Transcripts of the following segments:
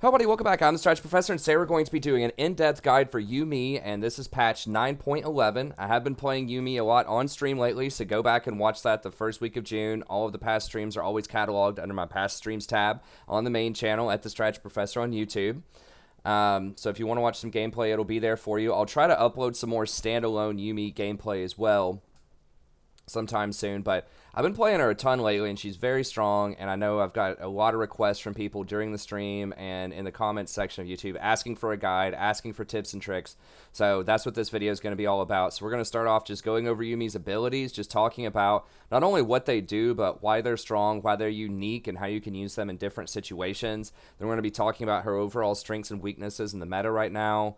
Hello, buddy. Welcome back. I'm the Strategy Professor, and today we're going to be doing an in-depth guide for Yuumi, and this is patch 9.11. I have been playing Yuumi a lot on stream lately, so go back and watch that the first week of June. All of the past streams are always cataloged under my past streams tab on the main channel at the Strategy Professor on YouTube. So if you want to watch some gameplay, it'll be there for you. I'll try to upload some more standalone Yuumi gameplay as well sometime soon, but I've been playing her a ton lately, and she's very strong, and I know I've got a lot of requests from people during the stream and in the comments section of YouTube asking for a guide, asking for tips and tricks, so that's what this video is going to be all about. So we're going to start off just going over Yuumi's abilities, just talking about not only what they do, but why they're strong, why they're unique, and how you can use them in different situations. Then we're going to be talking about her overall strengths and weaknesses in the meta right now.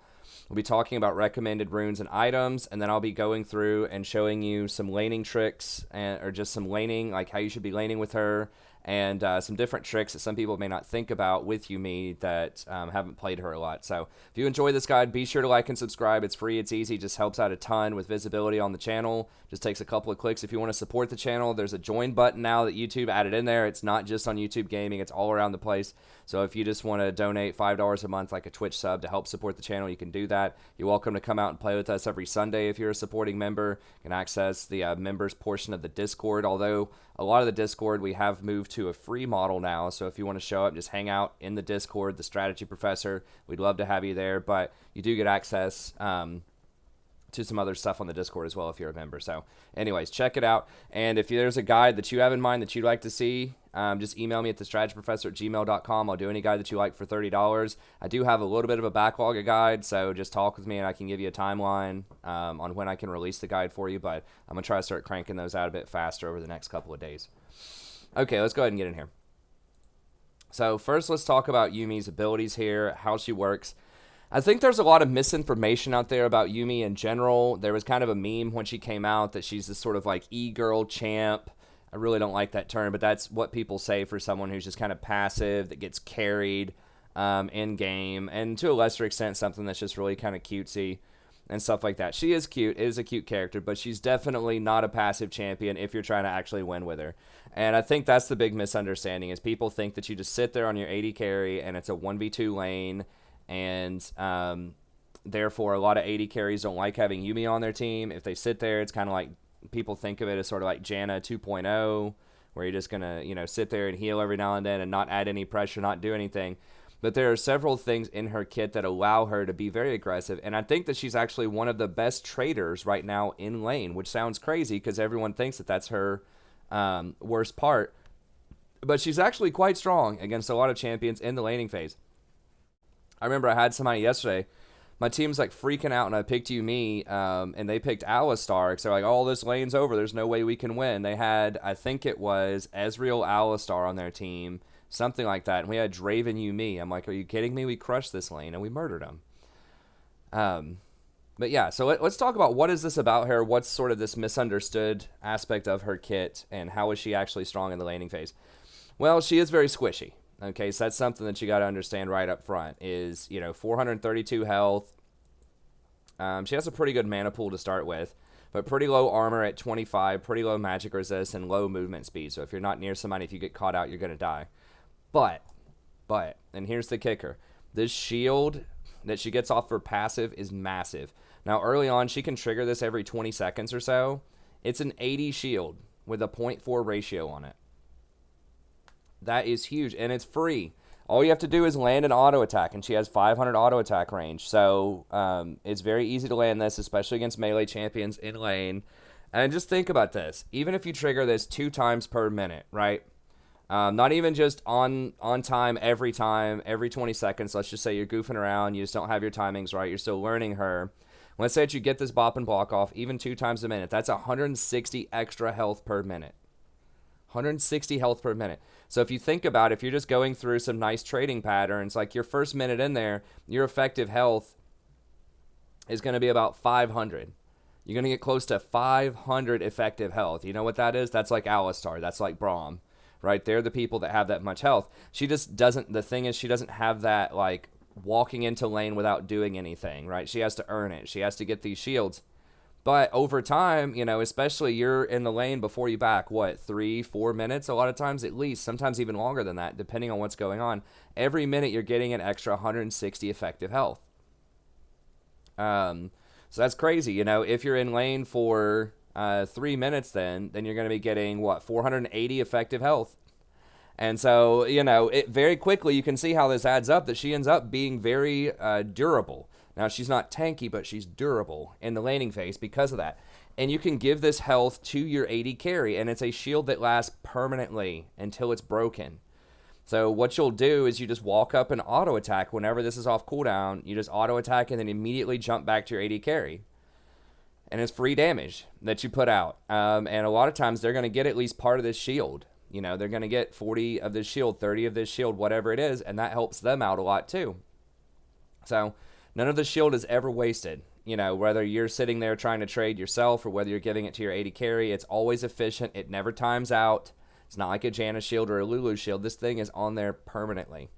We'll be talking about recommended runes and items, and then I'll be going through and showing you some laning tricks, or just some laning, like how you should be laning with her, and some different tricks that some people may not think about with Yuumi that haven't played her a lot. So if you enjoy this guide, be sure to like and subscribe. It's free, it's easy, just helps out a ton with visibility on the channel. Just takes a couple of clicks. If you want to support the channel, there's a join button now that YouTube added in there. It's not just on YouTube Gaming, it's all around the place. So if you just want to donate $5 a month like a Twitch sub to help support the channel, you can do that. You're welcome to come out and play with us every Sunday if you're a supporting member. You can access the members portion of the Discord, although a lot of the Discord we have moved to a free model now. So if you want to show up, just hang out in the Discord, the Strategy Professor. We'd love to have you there, but you do get access to some other stuff on the Discord as well if you're a member. So anyways, check it out. And if there's a guide that you have in mind that you'd like to see, just email me at thestrategyprofessor@gmail.com. I'll do any guide that you like for $30. I do have a little bit of a backlog of guides, so just talk with me and I can give you a timeline on when I can release the guide for you, but I'm going to try to start cranking those out a bit faster over the next couple of days. Okay, let's go ahead and get in here. So first, let's talk about Yuumi's abilities here, how she works. I think there's a lot of misinformation out there about Yuumi in general. There was kind of a meme when she came out that she's this sort of like e-girl champ. I really don't like that term, but that's what people say for someone who's just kind of passive, that gets carried in game, and to a lesser extent something that's just really kind of cutesy and stuff like that. She is cute, is a cute character, but she's definitely not a passive champion if you're trying to actually win with her. And I think that's the big misunderstanding, is people think that you just sit there on your AD carry and it's a 1v2 lane, and therefore a lot of AD carries don't like having Yuumi on their team. If they sit there, it's kind of like, people think of it as sort of like Janna 2.0, where you're just going to, sit there and heal every now and then and not add any pressure, not do anything. But there are several things in her kit that allow her to be very aggressive, and I think that she's actually one of the best traders right now in lane, which sounds crazy because everyone thinks that that's her worst part. But she's actually quite strong against a lot of champions in the laning phase. I remember I had somebody yesterday, my team's like freaking out, and I picked Yuumi, and they picked Alistar, because they're like, oh, this lane's over, there's no way we can win. They had, I think it was Ezreal Alistar on their team, something like that, and we had Draven Yuumi. I'm like, are you kidding me? We crushed this lane, and we murdered them. But yeah, so let's talk about what is this about her, what's sort of this misunderstood aspect of her kit, and how is she actually strong in the laning phase? Well, she is very squishy. Okay, so that's something that you got to understand right up front is, 432 health. She has a pretty good mana pool to start with, but pretty low armor at 25, pretty low magic resist, and low movement speed. So if you're not near somebody, if you get caught out, you're going to die. But, and here's the kicker, this shield that she gets off her passive is massive. Now, early on, she can trigger this every 20 seconds or so. It's an 80 shield with a 0.4 ratio on it. That is huge, and it's free. All you have to do is land an auto attack, and she has 500 auto attack range. So it's very easy to land this, especially against melee champions in lane. And just think about this. Even if you trigger this 2 times per minute, right? Not even just on time, every 20 seconds. Let's just say you're goofing around, you just don't have your timings right, you're still learning her. Let's say that you get this bop and block off even 2 times a minute. That's 160 extra health per minute. 160 health per minute. So if you think about it, if you're just going through some nice trading patterns, like your first minute in there, your effective health is going to be about 500. You're going to get close to 500 effective health. You know what that is? That's like Alistar. That's like Braum, right? They're the people that have that much health. She just doesn't, the thing is, she doesn't have that, like, walking into lane without doing anything, right? She has to earn it. She has to get these shields. But over time, especially you're in the lane before you back, 3-4 minutes, a lot of times at least, sometimes even longer than that, depending on what's going on. Every minute you're getting an extra 160 effective health. So that's crazy. If you're in lane for 3 minutes, then you're going to be getting 480 effective health. And so, it very quickly you can see how this adds up, that she ends up being very durable. Now, she's not tanky, but she's durable in the laning phase because of that. And you can give this health to your AD carry, and it's a shield that lasts permanently until it's broken. So what you'll do is you just walk up and auto attack whenever this is off cooldown. You just auto attack and then immediately jump back to your AD carry. And it's free damage that you put out. And a lot of times they're going to get at least part of this shield. They're going to get 40 of this shield, 30 of this shield, whatever it is, and that helps them out a lot too. So none of the shield is ever wasted. Whether you're sitting there trying to trade yourself or whether you're giving it to your AD carry, it's always efficient. It never times out. It's not like a Janna shield or a Lulu shield. This thing is on there permanently.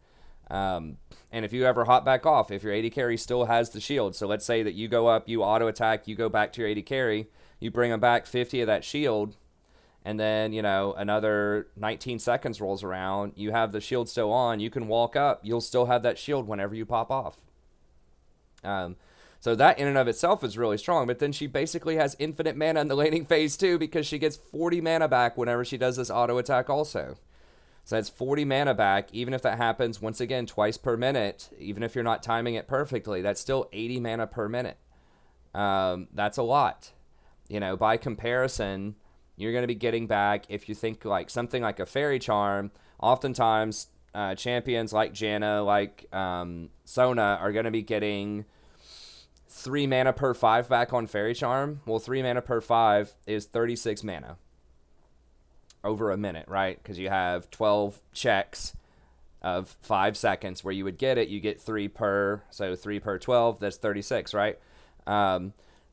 And if you ever hop back off, if your AD carry still has the shield, so let's say that you go up, you auto attack, you go back to your AD carry, you bring them back 50 of that shield, and then, another 19 seconds rolls around, you have the shield still on, you can walk up, you'll still have that shield whenever you pop off. So that in and of itself is really strong, but then she basically has infinite mana in the laning phase too, because she gets 40 mana back whenever she does this auto attack also. So that's 40 mana back, even if that happens, once again, twice per minute, even if you're not timing it perfectly, that's still 80 mana per minute. That's a lot. By comparison, you're going to be getting back, if you think like something like a Fairy Charm, oftentimes champions like Janna, like Sona are going to be getting 3 mana per 5 back on Fairy Charm. Well, 3 mana per 5 is 36 mana over a minute, right? Because you have 12 checks of 5 seconds where you would get it. You get 3 per, so 3 per 12, that's 36, right?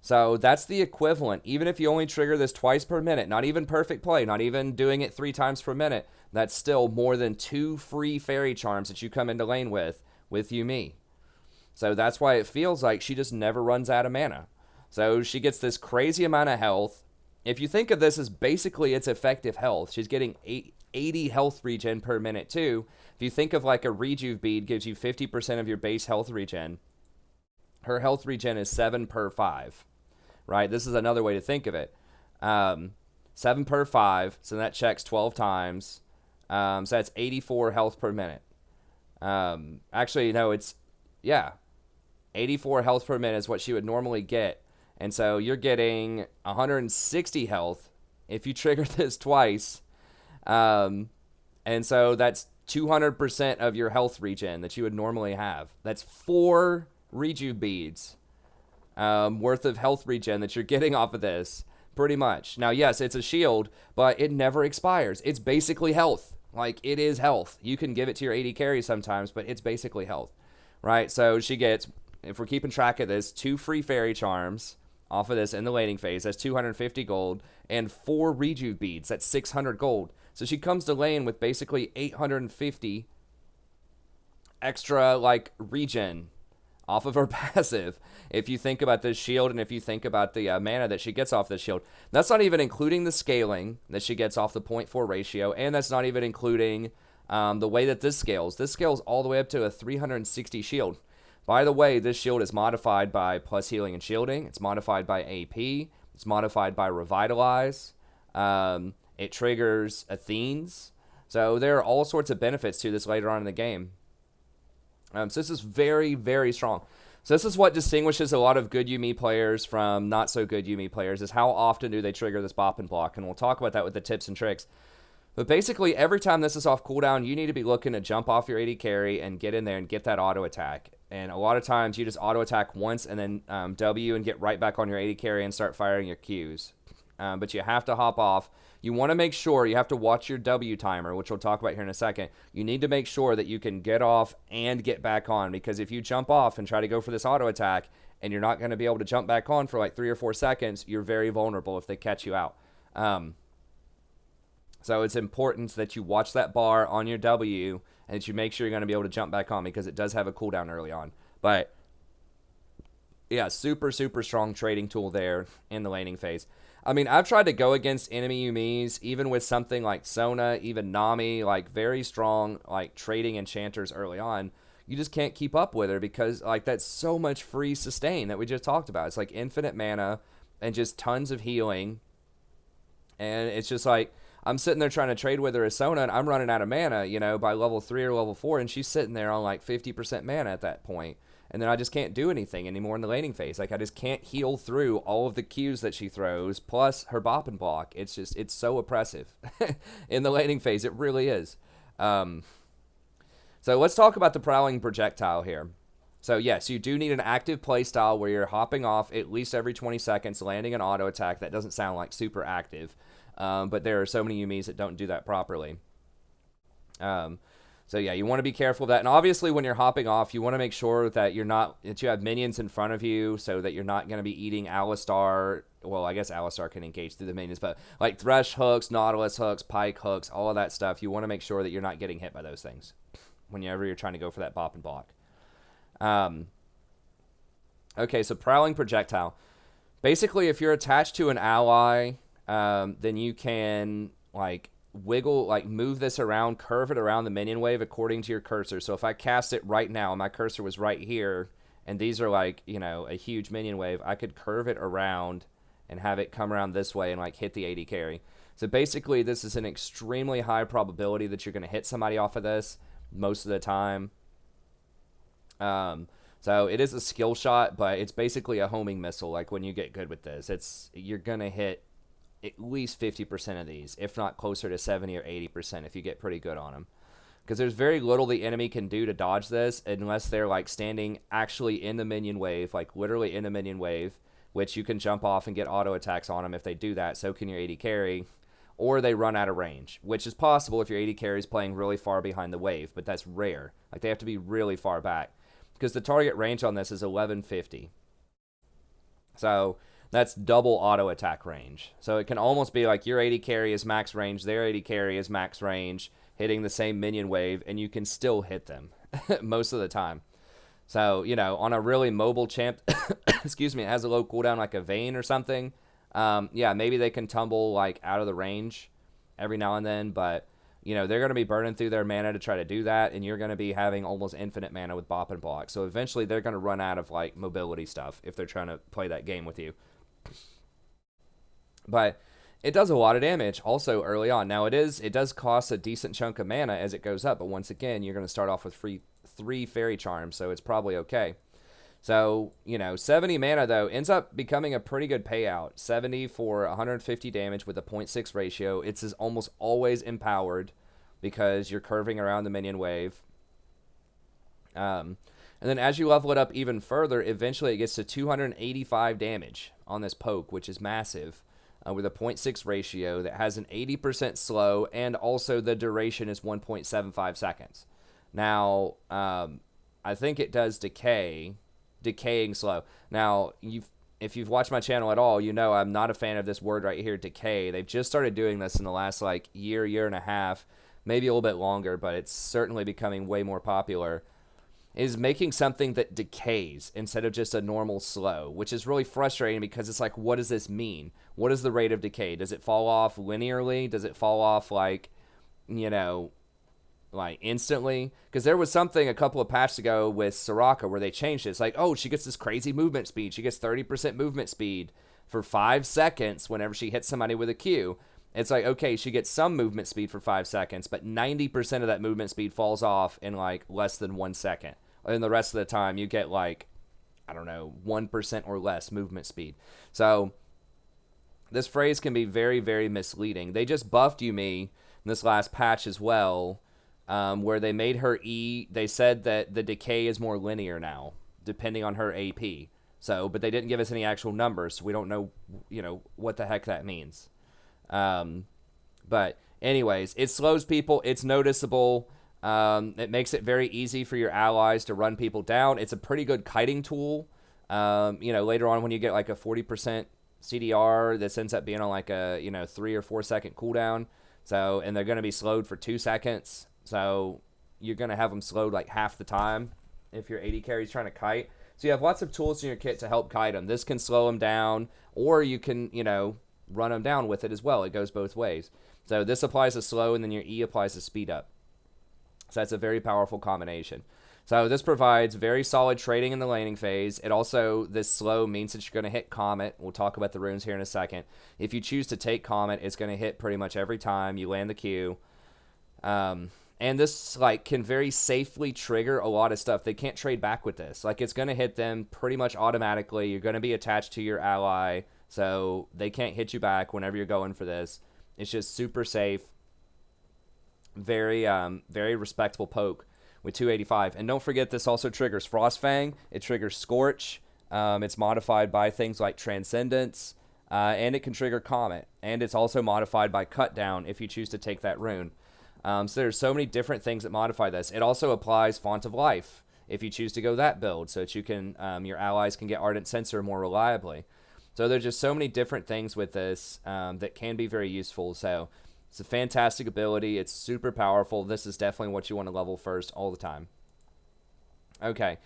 So that's the equivalent. Even if you only trigger this twice per minute, not even perfect play, not even doing it 3 times per minute, that's still more than 2 free Fairy Charms that you come into lane with Yuumi. So that's why it feels like she just never runs out of mana. So she gets this crazy amount of health. If you think of this as basically its effective health, she's getting 80 health regen per minute too. If you think of like a Rejuve bead gives you 50% of your base health regen, her health regen is 7 per 5, right? This is another way to think of it. 7 per 5, so that checks 12 times. So that's 84 health per minute. Actually, no, it's, 84 health per minute is what she would normally get. And so you're getting 160 health if you trigger this twice. And so that's 200% of your health regen that you would normally have. That's 4 Rejuve beads worth of health regen that you're getting off of this, pretty much. Now, yes, it's a shield, but it never expires. It's basically health. Like, it is health. You can give it to your AD carry sometimes, but it's basically health, right? So she gets, if we're keeping track of this, 2 free Fairy Charms off of this in the laning phase. That's 250 gold, and 4 Rejuve beads. That's 600 gold. So she comes to lane with basically 850 extra, like, regen off of her passive. If you think about this shield and if you think about the mana that she gets off this shield, that's not even including the scaling that she gets off the 0.4 ratio, and that's not even including the way that this scales. This scales all the way up to a 360 shield. By the way, this shield is modified by plus healing and shielding. It's modified by AP. It's modified by Revitalize. It triggers Athenes. So there are all sorts of benefits to this later on in the game. So this is very, very strong. So this is what distinguishes a lot of good Yuumi players from not so good Yuumi players, is how often do they trigger this bop and block. And we'll talk about that with the tips and tricks. But basically, every time this is off cooldown, you need to be looking to jump off your AD carry and get in there and get that auto attack. And a lot of times, you just auto attack once and then W and get right back on your AD carry and start firing your Qs. But you have to hop off. You want to make sure, you have to watch your W timer, which we'll talk about here in a second. You need to make sure that you can get off and get back on, because if you jump off and try to go for this auto attack and you're not going to be able to jump back on for like 3 or 4 seconds, you're very vulnerable if they catch you out. So it's important that you watch that bar on your W and that you make sure you're going to be able to jump back on, because it does have a cooldown early on. But Yeah, super, super strong trading tool there in the laning phase. I mean, I've tried to go against enemy Yumis, even with something like Sona, even Nami, like very strong, like trading enchanters early on. You just can't keep up with her because, like, that's so much free sustain that we just talked about. It's like infinite mana and just tons of healing. And it's just like, I'm sitting there trying to trade with her as Sona, and I'm running out of mana, by level 3 or level 4, and she's sitting there on like 50% mana at that point. And then I just can't do anything anymore in the laning phase. Like, I just can't heal through all of the Qs that she throws, plus her bop and block. It's so oppressive in the laning phase. It really is. So let's talk about the Prowling Projectile here. So yes, you do need an active playstyle where you're hopping off at least every 20 seconds, landing an auto attack. That doesn't sound like super active, but there are so many Yumis that don't do that properly. So yeah, you want to be careful of that. And obviously when you're hopping off, you want to make sure that you have minions in front of you so that you're not going to be eating Alistar. Well, I guess Alistar can engage through the minions, but like Thresh hooks, Nautilus hooks, Pike hooks, all of that stuff, you want to make sure that you're not getting hit by those things whenever you're trying to go for that bop and block. Okay, so Prowling Projectile. Basically, if you're attached to an ally, then you can, like, move this around, curve it around the minion wave according to your cursor. So if I cast it right now, my cursor was right here, and these are, like, a huge minion wave, I could curve it around and have it come around this way and, like, hit the AD carry. So basically, this is an extremely high probability that you're going to hit somebody off of this most of the time. So it is a skill shot, but it's basically a homing missile. Like, when you get good with this, you're gonna hit at least 50% of these, if not closer to 70 or 80% if you get pretty good on them. Because there's very little the enemy can do to dodge this unless they're, like, standing actually in the minion wave, like literally in the minion wave, which you can jump off and get auto attacks on them if they do that. So can your AD carry. Or they run out of range, which is possible if your AD carry is playing really far behind the wave, but that's rare. Like, they have to be really far back, because the target range on this is 1150. So that's double auto attack range. So it can almost be like your AD carry is max range, their AD carry is max range, hitting the same minion wave, and you can still hit them most of the time. So, on a really mobile champ, excuse me, it has a low cooldown like a Vayne or something. Yeah, maybe they can tumble, like, out of the range every now and then, but they're going to be burning through their mana to try to do that, and you're going to be having almost infinite mana with bop and block. So eventually they're going to run out of, like, mobility stuff if they're trying to play that game with you. But it does a lot of damage also early on. Now, it does cost a decent chunk of mana as it goes up, but once again, you're going to start off with 3 fairy charms, so it's probably okay. So, 70 mana, though, ends up becoming a pretty good payout. 70 for 150 damage with a 0.6 ratio. It's almost always empowered because you're curving around the minion wave. And then as you level it up even further, eventually it gets to 285 damage on this poke, which is massive, with a 0.6 ratio that has an 80% slow, and also the duration is 1.75 seconds. Now, I think it does decaying slow. Now, if you've watched my channel at all, I'm not a fan of this word right here, decay. They've just started doing this in the last, like, year and a half, maybe a little bit longer, but it's certainly becoming way more popular, is making something that decays instead of just a normal slow, which is really frustrating because it's like, what does this mean? What is the rate of decay? Does it fall off linearly? Does it fall off, like, like, instantly? Because there was something a couple of patches ago with Soraka where they changed it. It's like, oh, she gets this crazy movement speed. She gets 30% movement speed for 5 seconds whenever she hits somebody with a Q. It's like, okay, she gets some movement speed for 5 seconds, but 90% of that movement speed falls off in, like, less than 1 second. And the rest of the time you get, like, I don't know, 1% or less movement speed. So this phrase can be very, very misleading. They just buffed Yuumi in this last patch as well, where they made her E. They said that the decay is more linear now, depending on her AP. So, but they didn't give us any actual numbers, so we don't know, what the heck that means. But anyways, it slows people. It's noticeable. It makes it very easy for your allies to run people down. It's a pretty good kiting tool. Later on when you get like a 40% CDR, this ends up being on like a 3 or 4 second cooldown. So, and they're going to be slowed for 2 seconds. So you're going to have them slowed like half the time if your AD carry is trying to kite. So you have lots of tools in your kit to help kite them. This can slow them down, or you can, run them down with it as well. It goes both ways. So this applies to slow, and then your E applies to speed up. So that's a very powerful combination. So this provides very solid trading in the laning phase. It also, this slow means that you're going to hit Comet. We'll talk about the runes here in a second. If you choose to take Comet, it's going to hit pretty much every time you land the Q. And this can very safely trigger a lot of stuff. They can't trade back with this. It's going to hit them pretty much automatically. You're going to be attached to your ally, so they can't hit you back whenever you're going for this. It's just super safe. Very respectable poke with 285. And don't forget, this also triggers Frostfang. It triggers Scorch. It's modified by things like Transcendence. And it can trigger Comet. And it's also modified by Cut Down if you choose to take that rune. So there's so many different things that modify this. It also applies Font of Life if you choose to go that build, so that you can your allies can get Ardent Sensor more reliably. So there's just so many different things with this that can be very useful. So it's a fantastic ability. It's super powerful. This is definitely what you want to level first all the time. Okay.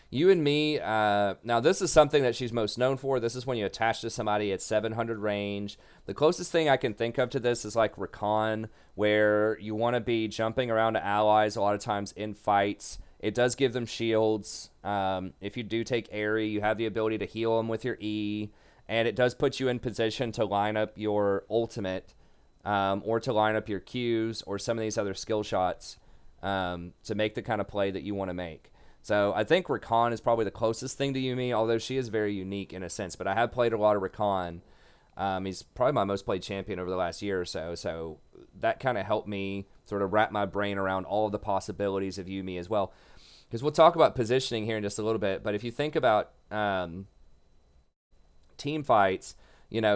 You and me, now this is something that she's most known for. This is when you attach to somebody at 700 range. The closest thing I can think of to this is like Recon, where you want to be jumping around to allies a lot of times in fights. It does give them shields. If you do take Airy, you have the ability to heal them with your E, and it does put you in position to line up your ultimate or to line up your Qs or some of these other skill shots to make the kind of play that you want to make. So I think Recon is probably the closest thing to Yuumi, although she is very unique in a sense. But I have played a lot of Recon. He's probably my most played champion over the last year or so. So that kind of helped me sort of wrap my brain around all of the possibilities of Yuumi as well. Because we'll talk about positioning here in just a little bit. But if you think about team fights,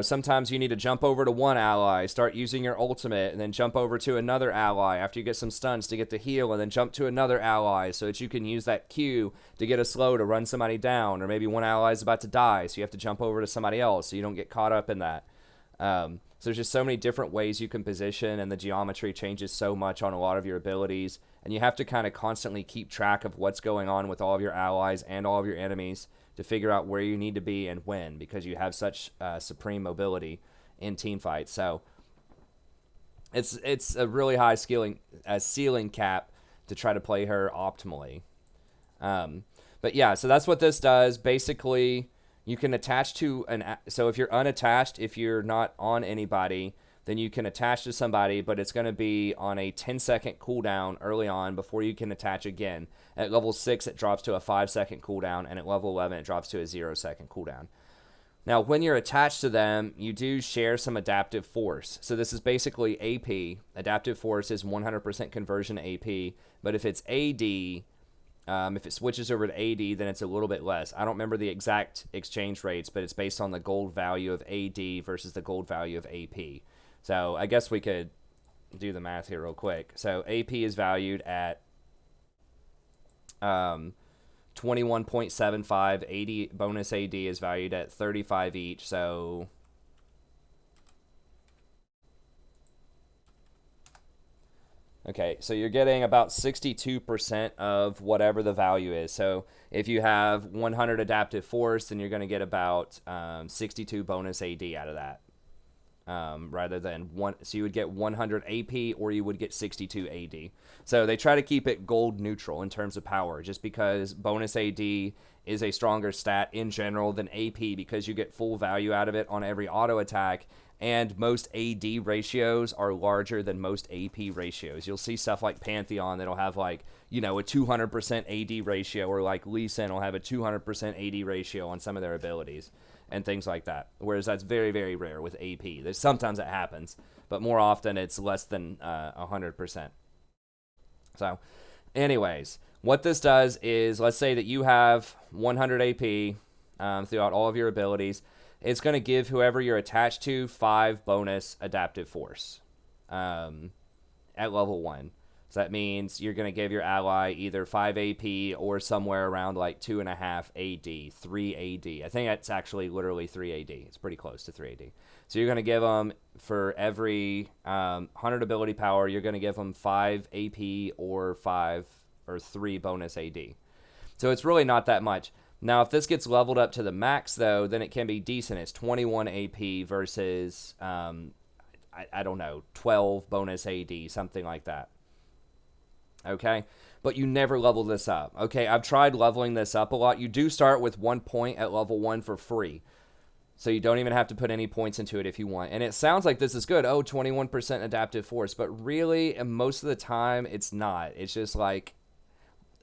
sometimes you need to jump over to one ally, start using your ultimate, and then jump over to another ally after you get some stuns to get the heal, and then jump to another ally so that you can use that Q to get a slow to run somebody down, or maybe one ally is about to die, so you have to jump over to somebody else so you don't get caught up in that. So there's just so many different ways you can position, and the geometry changes so much on a lot of your abilities, and you have to kind of constantly keep track of what's going on with all of your allies and all of your enemies to figure out where you need to be and when, because you have such supreme mobility in team fights. So it's a really high ceiling cap to try to play her optimally. But yeah, so that's what this does. Basically, you can attach to so if you're unattached, if you're not on anybody, then you can attach to somebody, but it's going to be on a 10-second cooldown early on before you can attach again. At level 6, it drops to a 5-second cooldown, and at level 11, it drops to a 0-second cooldown. Now, when you're attached to them, you do share some adaptive force. So this is basically AP. Adaptive force is 100% conversion to AP, but if it's AD, if it switches over to AD, then it's a little bit less. I don't remember the exact exchange rates, but it's based on the gold value of AD versus the gold value of AP. So I guess we could do the math here real quick. So AP is valued at 21.75. 80 bonus AD is valued at 35 each. So okay, so you're getting about 62% of whatever the value is. So if you have 100 adaptive force, then you're going to get about 62 bonus AD out of that. Rather than one, so you would get 100 AP or you would get 62 AD. So they try to keep it gold neutral in terms of power, just because bonus AD is a stronger stat in general than AP, because you get full value out of it on every auto attack, and most AD ratios are larger than most AP ratios. You'll see stuff like Pantheon that'll have a 200% AD ratio, or like Lee Sin will have a 200% AD ratio on some of their abilities and things like that. Whereas that's very, very rare with AP. Sometimes it happens, but more often it's less than 100%. So anyways, what this does is, let's say that you have 100 AP throughout all of your abilities. It's going to give whoever you're attached to 5 bonus adaptive force at level 1. So that means you're going to give your ally either 5 AP or somewhere around 2.5 AD, 3 AD. I think that's actually literally 3 AD. It's pretty close to 3 AD. So you're going to give them, for every 100 ability power, you're going to give them 5 AP or 3 bonus AD. So it's really not that much. Now, if this gets leveled up to the max, though, then it can be decent. It's 21 AP versus, I don't know, 12 bonus AD, something like that. Okay? But you never level this up. Okay, I've tried leveling this up a lot. You do start with 1 point at level 1 for free. So you don't even have to put any points into it if you want. And it sounds like this is good. Oh, 21% adaptive force. But really, most of the time, it's not. It's just like,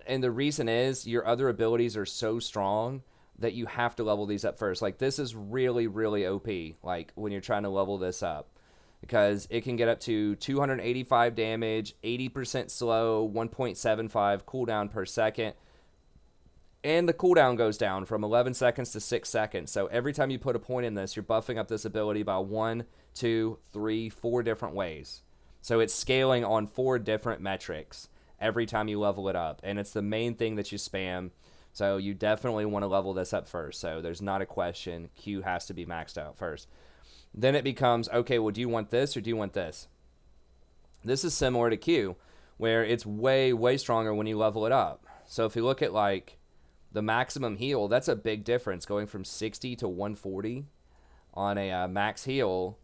and the reason is your other abilities are so strong that you have to level these up first. Like, this is really, really OP, like, when you're trying to level this up. Because it can get up to 285 damage, 80% slow, 1.75 cooldown per second. And the cooldown goes down from 11 seconds to 6 seconds. So every time you put a point in this, you're buffing up this ability by 1, 2, 3, 4 different ways. So it's scaling on 4 different metrics every time you level it up. And it's the main thing that you spam. So you definitely want to level this up first. So there's not a question. Q has to be maxed out first. Then it becomes, okay, well, do you want this or do you want this? This is similar to Q, where it's way, way stronger when you level it up. So if you look at, like, the maximum heal, that's a big difference, going from 60 to 140 on a max heal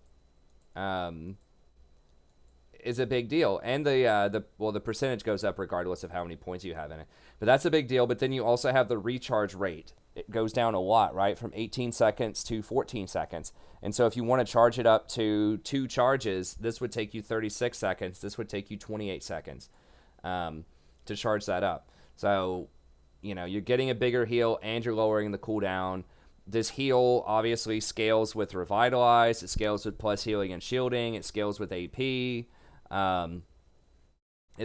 is a big deal. And the percentage goes up regardless of how many points you have in it. But that's a big deal. But then you also have the recharge rate. It goes down a lot, right? From 18 seconds to 14 seconds. And so if you want to charge it up to 2 charges, this would take you 36 seconds. This would take you 28 seconds to charge that up. So, you know, you're getting a bigger heal and you're lowering the cooldown. This heal obviously scales with Revitalize. It scales with plus healing and shielding. It scales with AP. It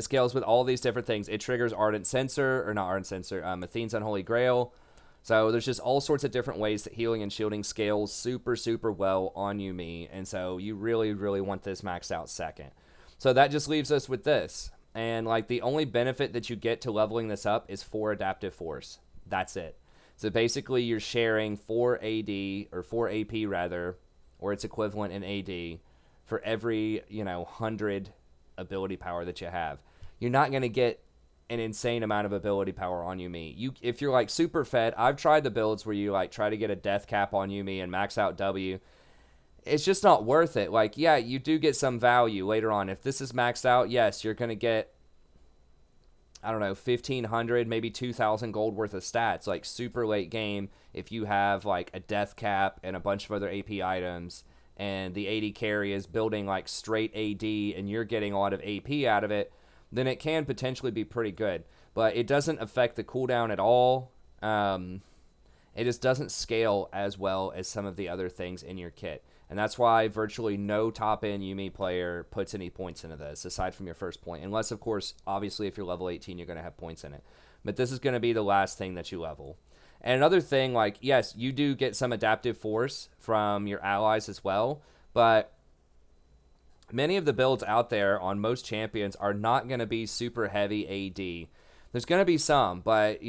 scales with all these different things. It triggers Ardent Censer, or not Ardent Censer, Athene's Unholy Grail. So there's just all sorts of different ways that healing and shielding scales super, super well on Yuumi. And so you really, really want this maxed out second. So that just leaves us with this. And, like, the only benefit that you get to leveling this up is 4 adaptive force. That's it. So basically you're sharing 4 AD, or 4 AP rather, or its equivalent in AD, for every, 100 ability power that you have. You're not going to get an insane amount of ability power on Yuumi. If you're, like, super fed, I've tried the builds where you, like, try to get a death cap on Yuumi and max out W. It's just not worth it. Like, yeah, you do get some value later on. If this is maxed out, yes, you're going to get, I don't know, 1,500, maybe 2,000 gold worth of stats, like, super late game. If you have, like, a death cap and a bunch of other AP items, and the AD carry is building, like, straight AD, and you're getting a lot of AP out of it, then it can potentially be pretty good. But it doesn't affect the cooldown at all. It just doesn't scale as well as some of the other things in your kit. And that's why virtually no top-end Yuumi player puts any points into this, aside from your first point. Unless, of course, obviously, if you're level 18, you're going to have points in it. But this is going to be the last thing that you level. And another thing, like, yes, you do get some adaptive force from your allies as well. But many of the builds out there on most champions are not going to be super heavy AD. There's going to be some, but,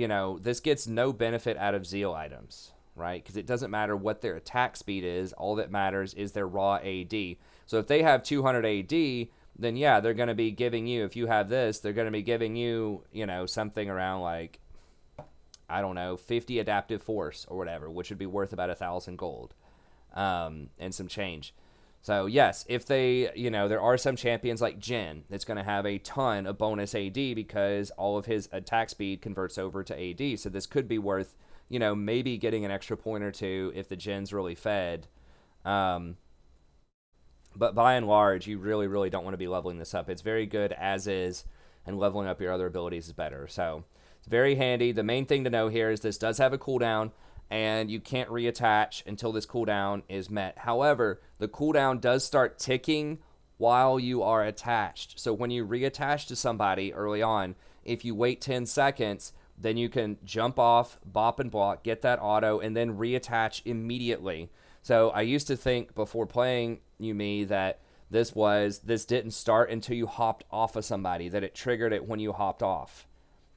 this gets no benefit out of Zeal items, right? Because it doesn't matter what their attack speed is. All that matters is their raw AD. So if they have 200 AD, then yeah, they're going to be giving you, if you have this, they're going to be giving you, something around, like, I don't know, 50 adaptive force or whatever, which would be worth about 1,000 gold and some change. So yes, if they, there are some champions like Jhin that's going to have a ton of bonus AD because all of his attack speed converts over to AD. So this could be worth, maybe getting an extra point or two if the Jhin's really fed. But by and large, you really, really don't want to be leveling this up. It's very good as is, and leveling up your other abilities is better. So it's very handy. The main thing to know here is this does have a cooldown, and you can't reattach until this cooldown is met. However, the cooldown does start ticking while you are attached. So when you reattach to somebody early on, if you wait 10 seconds, then you can jump off, bop and block, get that auto, and then reattach immediately. So I used to think before playing Yuumi that this didn't start until you hopped off of somebody, that it triggered it when you hopped off.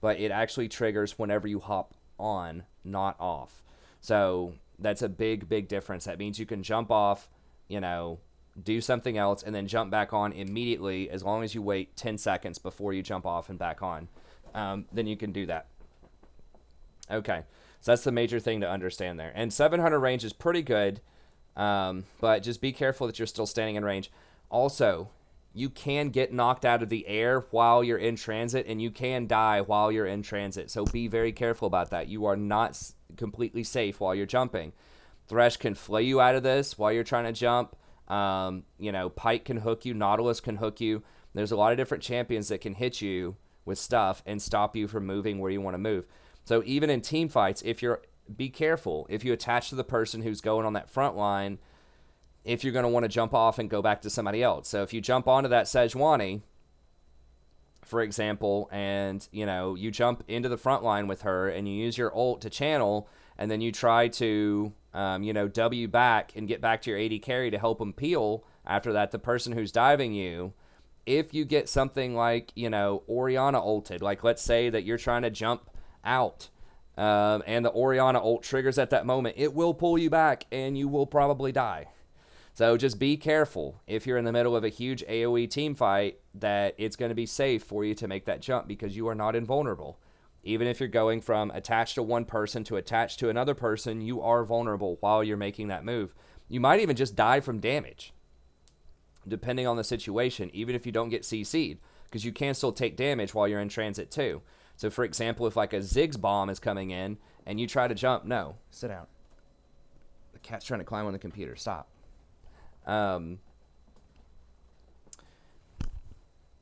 But it actually triggers whenever you hop on, not off. So that's a big, big difference. That means you can jump off, do something else, and then jump back on immediately as long as you wait 10 seconds before you jump off and back on. Then you can do that. Okay. So that's the major thing to understand there. And 700 range is pretty good, but just be careful that you're still standing in range. Also, you can get knocked out of the air while you're in transit, and you can die while you're in transit. So be very careful about that. You are not completely safe while you're jumping. Thresh can flay you out of this while you're trying to jump. Pike can hook you. Nautilus can hook you. There's a lot of different champions that can hit you with stuff and stop you from moving where you want to move. So even in team fights, be careful. If you attach to the person who's going on that front line, if you're going to want to jump off and go back to somebody else. So if you jump onto that Sejuani, for example, and, you jump into the front line with her and you use your ult to channel, and then you try to, W back and get back to your AD carry to help them peel after that, the person who's diving you, if you get something like, Orianna ulted, like let's say that you're trying to jump out, and the Orianna ult triggers at that moment, it will pull you back and you will probably die. So just be careful if you're in the middle of a huge AoE team fight that it's going to be safe for you to make that jump, because you are not invulnerable. Even if you're going from attached to one person to attached to another person, you are vulnerable while you're making that move. You might even just die from damage, depending on the situation, even if you don't get CC'd, because you can still take damage while you're in transit too. So for example, if like a Ziggs bomb is coming in and you try to jump, no, sit down. The cat's trying to climb on the computer, stop.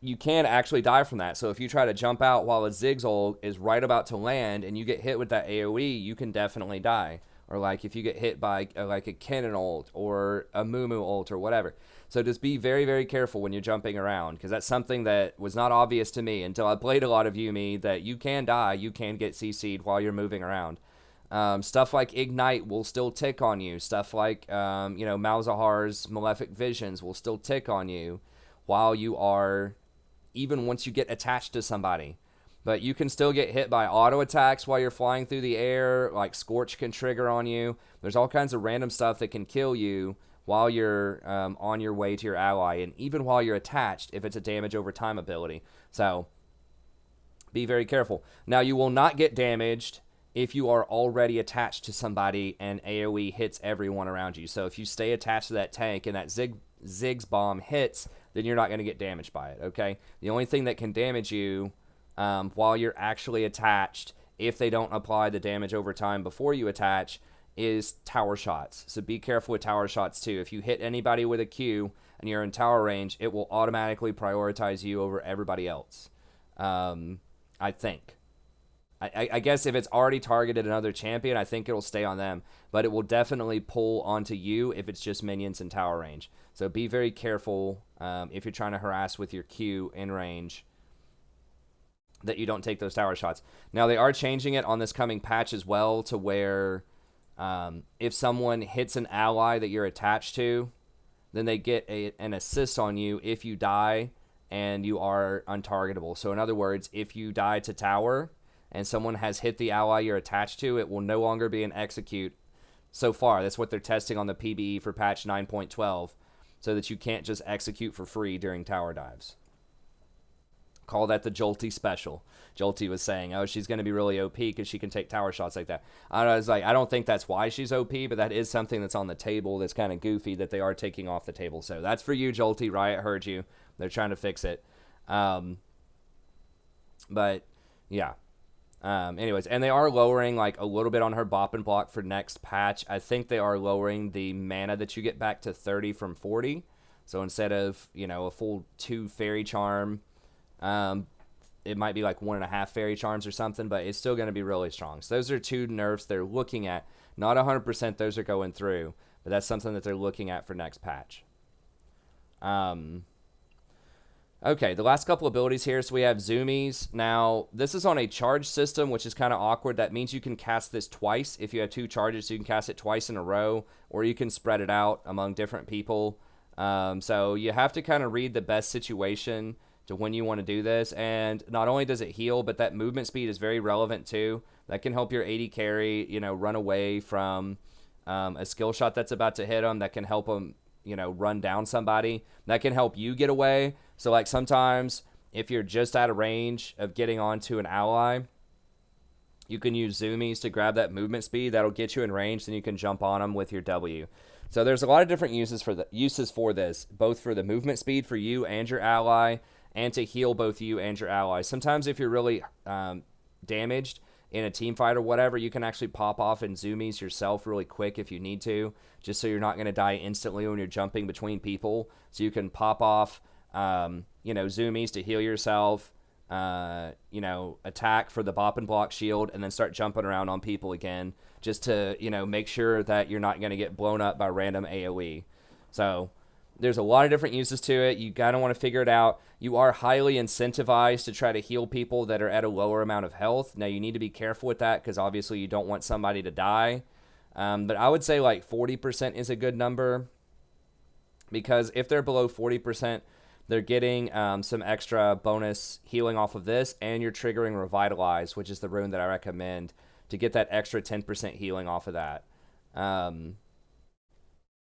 You can actually die from that. So if you try to jump out while a Ziggs ult is right about to land and you get hit with that AoE, you can definitely die. Or like if you get hit by like a Kennen ult or a Mumu ult or whatever. So just be very, very careful when you're jumping around, because that's something that was not obvious to me until I played a lot of Yuumi, that you can die, you can get CC'd while you're moving around. Stuff like Ignite will still tick on you. Stuff like, Malzahar's Malefic Visions will still tick on you while you are, even once you get attached to somebody. But you can still get hit by auto attacks while you're flying through the air, like Scorch can trigger on you. There's all kinds of random stuff that can kill you while you're on your way to your ally, and even while you're attached if it's a damage over time ability. So be very careful. Now, you will not get damaged if you are already attached to somebody and AoE hits everyone around you. So if you stay attached to that tank and that Ziggs bomb hits, then you're not going to get damaged by it, okay? The only thing that can damage you while you're actually attached, if they don't apply the damage over time before you attach, is tower shots. So be careful with tower shots too. If you hit anybody with a Q and you're in tower range, it will automatically prioritize you over everybody else, I think. I guess if it's already targeted another champion, I think it'll stay on them. But it will definitely pull onto you if it's just minions in tower range. So be very careful if you're trying to harass with your Q in range, that you don't take those tower shots. Now, they are changing it on this coming patch as well to where if someone hits an ally that you're attached to, then they get an assist on you if you die and you are untargetable. So in other words, if you die to tower and someone has hit the ally you're attached to, it will no longer be an execute. So far, that's what they're testing on the PBE for patch 9.12, so that you can't just execute for free during tower dives. Call that the Jolty special. Jolty was saying, oh, she's going to be really OP because she can take tower shots like that. I was like, I don't think that's why she's OP, but that is something that's on the table that's kind of goofy that they are taking off the table. So that's for you, Jolty. Riot heard you. They're trying to fix it. But, yeah. Anyways, and they are lowering like a little bit on her bop and block for next patch. I think they are lowering the mana that you get back to 30 from 40. So instead of, a full 2 fairy charm, it might be like 1.5 fairy charms or something, but it's still going to be really strong. So those are 2 nerfs they're looking at. Not 100% those are going through, but that's something that they're looking at for next patch. Okay, the last couple abilities here. So we have Zoomies. Now, this is on a charge system, which is kind of awkward. That means you can cast this twice. If you have 2 charges, you can cast it twice in a row, or you can spread it out among different people. So you have to kind of read the best situation to when you want to do this. And not only does it heal, but that movement speed is very relevant too. That can help your AD carry, run away from a skill shot that's about to hit them. That can help them, run down somebody. That can help you get away. So like sometimes if you're just out of range of getting onto an ally, You can use zoomies to grab that movement speed. That'll get you in range, then you can jump on them with your W. So there's a lot of different uses for this, both for the movement speed for you and your ally, and to heal both you and your ally. Sometimes if you're really damaged in a team fight or whatever, you can actually pop off and zoomies yourself really quick if you need to, just so you're not going to die instantly when you're jumping between people. So you can pop off, zoomies to heal yourself, attack for the bop and block shield, and then start jumping around on people again, just to, make sure that you're not going to get blown up by random AoE. So there's a lot of different uses to it. You kind of want to figure it out. You are highly incentivized to try to heal people that are at a lower amount of health. Now, you need to be careful with that because obviously you don't want somebody to die. But I would say like 40% is a good number, because if they're below 40%, they're getting some extra bonus healing off of this, and you're triggering Revitalize, which is the rune that I recommend to get that extra 10% healing off of that.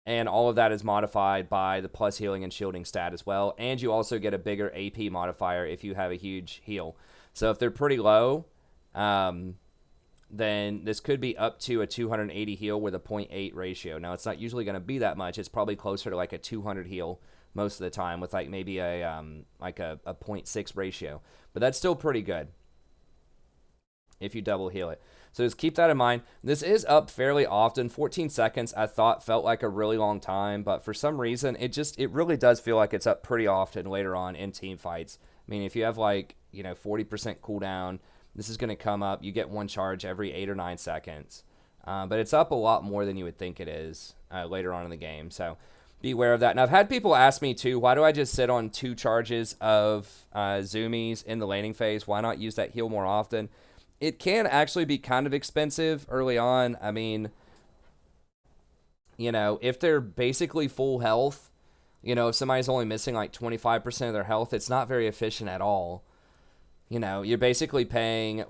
And all of that is modified by the plus healing and shielding stat as well. And you also get a bigger AP modifier if you have a huge heal. So if they're pretty low, then this could be up to a 280 heal with a 0.8 ratio. Now, it's not usually going to be that much. It's probably closer to like a 200 heal most of the time, with like maybe a 0.6 ratio. But that's still pretty good if you double heal it. So just keep that in mind. This is up fairly often. 14 seconds, I thought, felt like a really long time, but for some reason, it really does feel like it's up pretty often later on in team fights. I mean, if you have 40% cooldown, this is going to come up. You get one charge every 8 or 9 seconds. But it's up a lot more than you would think it is later on in the game. So be aware of that. Now, I've had people ask me, too, why do I just sit on 2 charges of zoomies in the laning phase? Why not use that heal more often? It can actually be kind of expensive early on. I mean, if they're basically full health, if somebody's only missing like 25% of their health, it's not very efficient at all. You're basically paying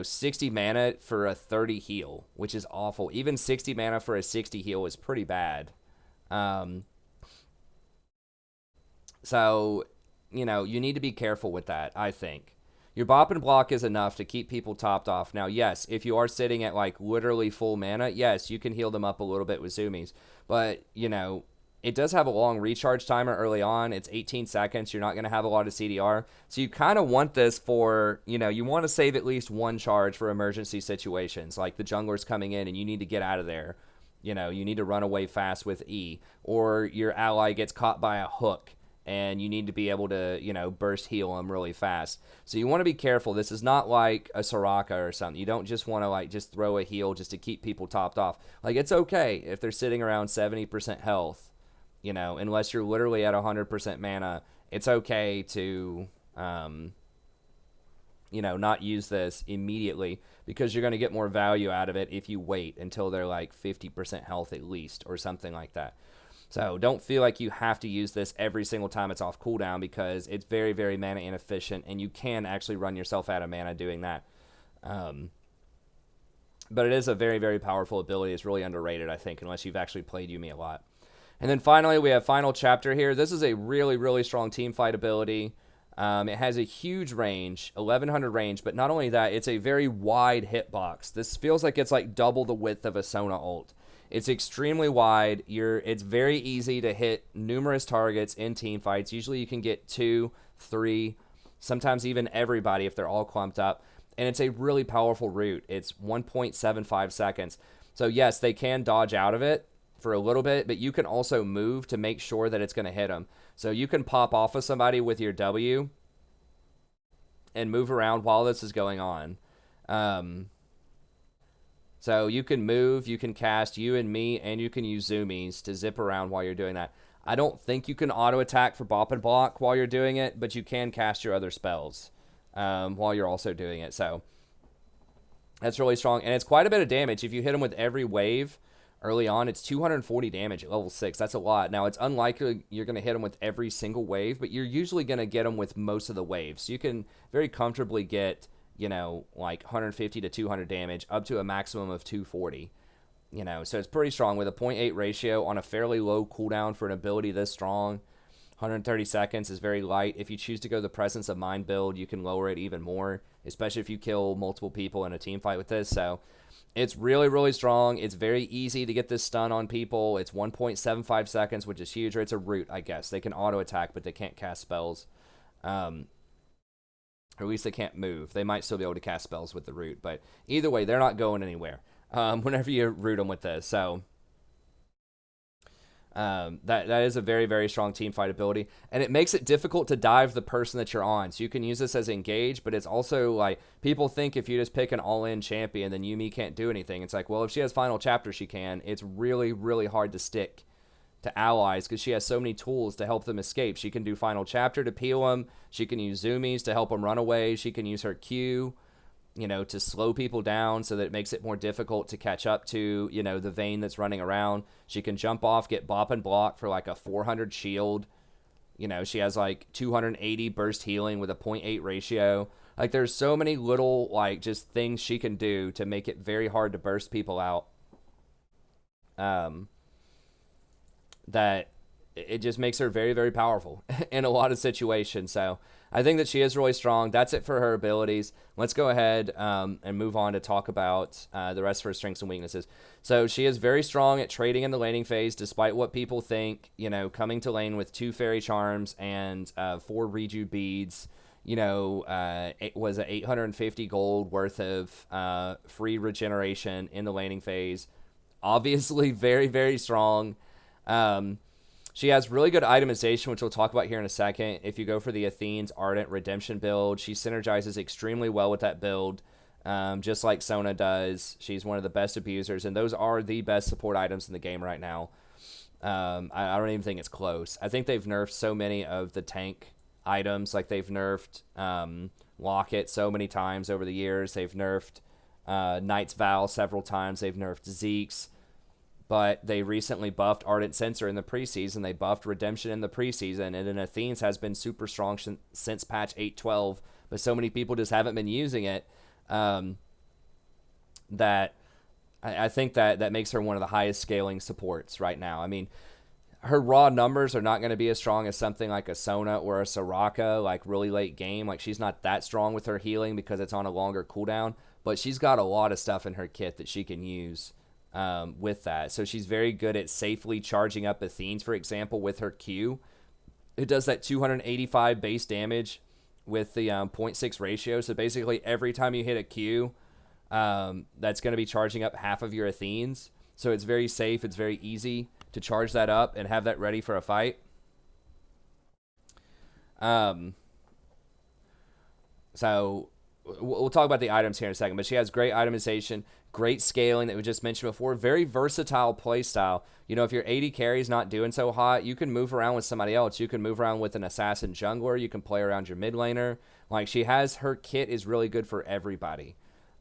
60 mana for a 30 heal, which is awful. Even 60 mana for a 60 heal is pretty bad. So, you need to be careful with that, I think. Your bop and block is enough to keep people topped off. Now, yes, if you are sitting at literally full mana, yes, you can heal them up a little bit with zoomies. But, it does have a long recharge timer early on. It's 18 seconds. You're not going to have a lot of CDR. So you kind of want this for, you want to save at least one charge for emergency situations, like the jungler's coming in and you need to get out of there. You need to run away fast with E. Or your ally gets caught by a hook and you need to be able to, burst heal them really fast. So you want to be careful. This is not like a Soraka or something. You don't just want to, just throw a heal just to keep people topped off. It's okay if they're sitting around 70% health, unless you're literally at 100% mana. It's okay to, not use this immediately, because you're going to get more value out of it if you wait until they're 50% health at least or something like that. So don't feel like you have to use this every single time it's off cooldown, because it's very, very mana inefficient, and you can actually run yourself out of mana doing that. But it is a very, very powerful ability. It's really underrated, I think, unless you've actually played Yuumi a lot. And then finally, we have Final Chapter here. This is a really, really strong team fight ability. It has a huge range, 1100 range, but not only that, it's a very wide hitbox. This feels like it's double the width of a Sona ult. It's extremely wide. It's very easy to hit numerous targets in team fights. Usually you can get 2, 3, sometimes even everybody if they're all clumped up. And it's a really powerful route. It's 1.75 seconds. So yes, they can dodge out of it for a little bit, but you can also move to make sure that it's going to hit them. So you can pop off of somebody with your W and move around while this is going on. So you can move, you can cast you and me, and you can use zoomies to zip around while you're doing that. I don't think you can auto-attack for bop and block while you're doing it, but you can cast your other spells while you're also doing it. So that's really strong, and it's quite a bit of damage. If you hit them with every wave early on, it's 240 damage at level 6. That's a lot. Now, it's unlikely you're going to hit them with every single wave, but you're usually going to get them with most of the waves. So you can very comfortably get 150 to 200 damage up to a maximum of 240. So it's pretty strong with a 0.8 ratio on a fairly low cooldown for an ability this strong. 130 seconds is very light. If you choose to go the Presence of Mind build, you can lower it even more, especially if you kill multiple people in a team fight with this. So it's really, really strong. It's very easy to get this stun on people. It's 1.75 seconds, which is huge. Or it's a root, I guess. They can auto-attack, but they can't cast spells. Or at least they can't move. They might still be able to cast spells with the root. But either way, they're not going anywhere whenever you root them with this. So that is a very, very strong team fight ability, and it makes it difficult to dive the person that you're on. So you can use this as engage, but it's also like people think if you just pick an all-in champion, then Yuumi can't do anything. It's like, well, if she has final chapter, she can. It's really, really hard to stick to allies because she has so many tools to help them escape. She can do final chapter to peel them. She can use zoomies to help them run away. She can use her Q, to slow people down so that it makes it more difficult to catch up to, the Vayne that's running around. She can jump off, get bop and block for like a 400 shield. She has like 280 burst healing with a 0.8 ratio. Like there's so many little like just things she can do to make it very hard to burst people out. That it just makes her very, very powerful in a lot of situations. So I think that she is really strong. That's it for her abilities. Let's go ahead and move on to talk about the rest of her strengths and weaknesses. So she is very strong at trading in the laning phase, despite what people think. Coming to lane with 2 fairy charms and 4 rejuve beads. It was a 850 gold worth of free regeneration in the laning phase. Obviously, very, very strong. She has really good itemization, which we'll talk about here in a second. If you go for the Athene's Ardent Redemption build, she synergizes extremely well with that build, just like Sona does. She's one of the best abusers, and those are the best support items in the game right now. I don't even think it's close. I think they've nerfed so many of the tank items. Like they've nerfed Locket so many times over the years. They've nerfed Knight's Vow several times. They've nerfed Zeke's. But they recently buffed Ardent Censer in the preseason. They buffed Redemption in the preseason. And then Athene's has been super strong since patch 8.12. But so many people just haven't been using it that I think that makes her one of the highest scaling supports right now. I mean, her raw numbers are not going to be as strong as something like a Sona or a Soraka, like really late game. Like she's not that strong with her healing because it's on a longer cooldown. But she's got a lot of stuff in her kit that she can use with that. So she's very good at safely charging up Athene's, for example, with her Q. It does that 285 base damage with the 0.6 ratio. So basically every time you hit a Q, that's going to be charging up half of your Athene's. So it's very safe. It's very easy to charge that up and have that ready for a fight. So we'll talk about the items here in a second, but she has great itemization, great scaling that we just mentioned before, very versatile play style. If your AD carry is not doing so hot, you can move around with somebody else. You can move around with an assassin jungler. You can play around your mid laner. Like her kit is really good for everybody.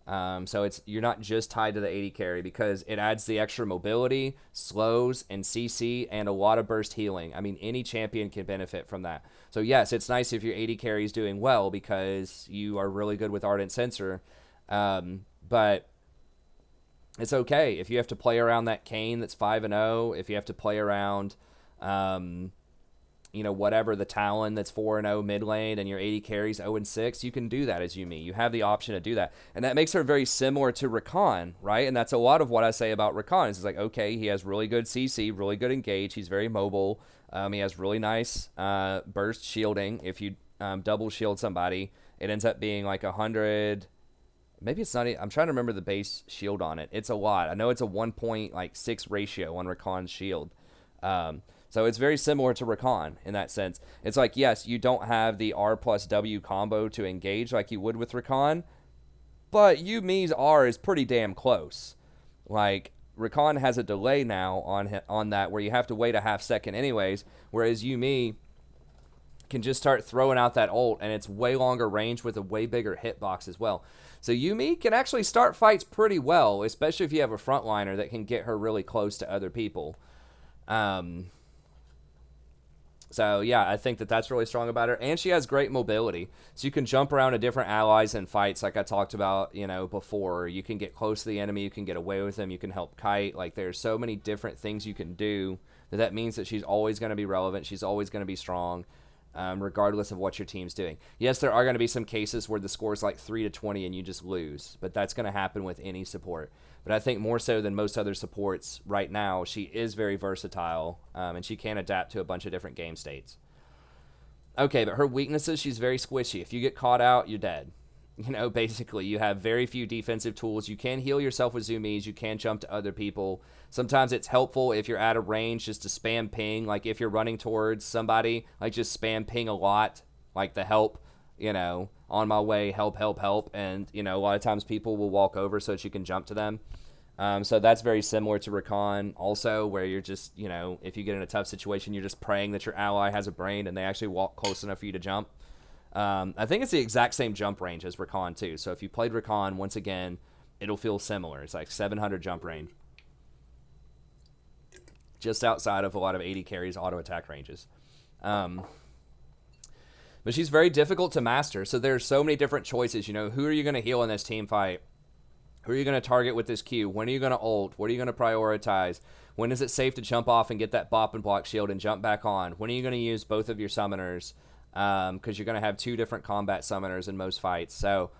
So you're not just tied to the AD carry because it adds the extra mobility, slows, and CC, and a lot of burst healing. I mean, any champion can benefit from that. So yes, it's nice if your AD carry is doing well because you are really good with Ardent Censer. But it's okay if you have to play around that Kayn that's 5-0, if you have to play around whatever the Talon that's 4-0 mid lane and your AD carries 0-6, you can do that as Yuumi. You have the option to do that. And that makes her very similar to Rakan, right? And that's a lot of what I say about Rakan. It's like, okay, he has really good CC, really good engage. He's very mobile. He has really nice burst shielding. If you double shield somebody, it ends up being like 100... Maybe it's not... I'm trying to remember the base shield on it. It's a lot. I know it's a 1.6 ratio on Rakan's shield. So it's very similar to Rakan in that sense. It's like, yes, you don't have the R plus W combo to engage like you would with Rakan, but Yuumi's R is pretty damn close. Like, Rakan has a delay now on that where you have to wait a half second anyways, whereas Yuumi can just start throwing out that ult, and it's way longer range with a way bigger hitbox as well. So Yuumi can actually start fights pretty well, especially if you have a frontliner that can get her really close to other people. So, yeah, I think that that's really strong about her. And she has great mobility. So you can jump around to different allies in fights like I talked about, before. You can get close to the enemy. You can get away with them. You can help kite. Like, there's so many different things you can do that means that she's always going to be relevant. She's always going to be strong, regardless of what your team's doing. Yes, there are going to be some cases where the score is like 3-20 and you just lose. But that's going to happen with any support. But I think more so than most other supports right now, she is very versatile, and she can adapt to a bunch of different game states. Okay, but her weaknesses, she's very squishy. If you get caught out, you're dead. Basically, you have very few defensive tools. You can heal yourself with zoomies. You can jump to other people. Sometimes it's helpful if you're out of range just to spam ping. Like if you're running towards somebody, like just spam ping a lot, like the help, on my way, help, help, help. And, a lot of times people will walk over so that you can jump to them. So that's very similar to Recon also, where you're just, if you get in a tough situation, you're just praying that your ally has a brain and they actually walk close enough for you to jump. I think it's the exact same jump range as Recon too. So if you played Recon, once again, it'll feel similar. It's like 700 jump range. Just outside of a lot of 80 carries auto attack ranges. But she's very difficult to master. So there's so many different choices. Who are you going to heal in this team fight? Who are you going to target with this Q? When are you going to ult? What are you going to prioritize? When is it safe to jump off and get that bop and block shield and jump back on? When are you going to use both of your summoners? Because you're going to have 2 different combat summoners in most fights. So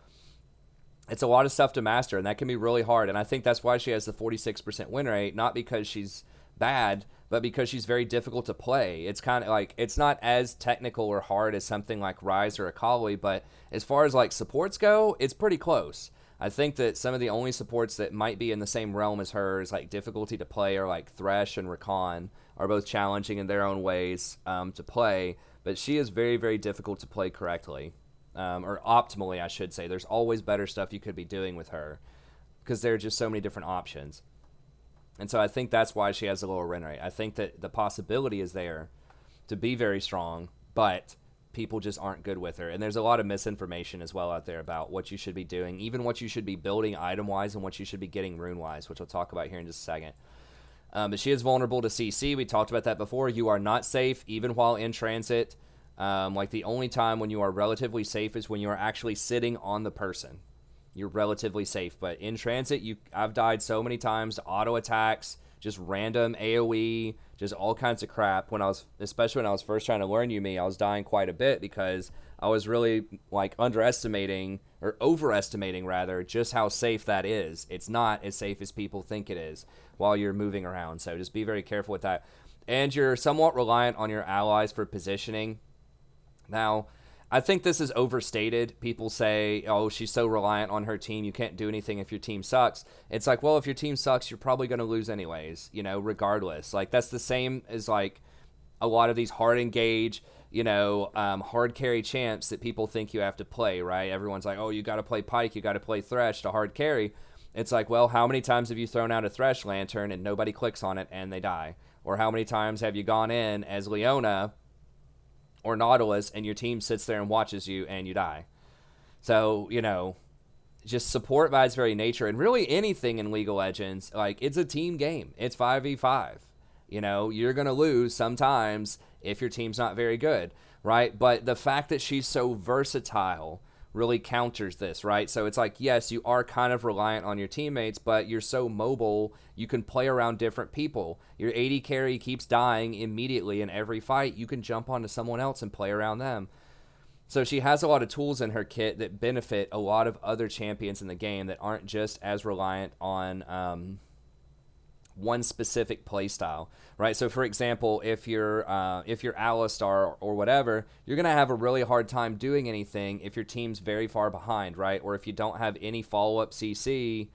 it's a lot of stuff to master, and that can be really hard. And I think that's why she has the 46% win rate, not because she's bad, but because she's very difficult to play. It's kind of like, it's not as technical or hard as something like Ryze or Akali, but as far as like supports go, it's pretty close. I think that some of the only supports that might be in the same realm as hers, like difficulty to play, are like Thresh and Rakan, are both challenging in their own ways to play, but she is very, very difficult to play correctly, or optimally, I should say. There's always better stuff you could be doing with her because there are just so many different options. And so I think that's why she has a lower win rate. I think that the possibility is there to be very strong, but people just aren't good with her. And there's a lot of misinformation as well out there about what you should be doing, even what you should be building item-wise and what you should be getting rune-wise, which I'll talk about here in just a second. But she is vulnerable to CC. We talked about that before. You are not safe even while in transit. Like the only time when you are relatively safe is when you are actually sitting on the person. You're relatively safe. But in transit, I've died so many times to auto attacks, just random AoE, just all kinds of crap. Especially when I was first trying to learn Yuumi, I was dying quite a bit because I was really like overestimating rather just how safe that is. It's not as safe as people think it is while you're moving around. So just be very careful with that. And you're somewhat reliant on your allies for positioning. Now, I think this is overstated. People say, oh, she's so reliant on her team, you can't do anything if your team sucks. It's like, well, if your team sucks, you're probably going to lose anyways, regardless. Like, that's the same as, like, a lot of these hard engage, hard carry champs that people think you have to play, right? Everyone's like, oh, you got to play Pyke, you got to play Thresh to hard carry. It's like, well, how many times have you thrown out a Thresh lantern and nobody clicks on it and they die? Or how many times have you gone in as Leona or Nautilus and your team sits there and watches you and you die? So, just support by its very nature, and really anything in League of Legends, like, it's a team game. It's 5v5. You're going to lose sometimes if your team's not very good, right? But the fact that she's so versatile really counters this, right? So it's like, yes, you are kind of reliant on your teammates, but you're so mobile, you can play around different people. Your AD carry keeps dying immediately in every fight. You can jump onto someone else and play around them. So she has a lot of tools in her kit that benefit a lot of other champions in the game that aren't just as reliant on one specific playstyle, right? So for example, if you're Alistar or whatever, you're gonna have a really hard time doing anything if your team's very far behind, right? Or if you don't have any follow-up CC,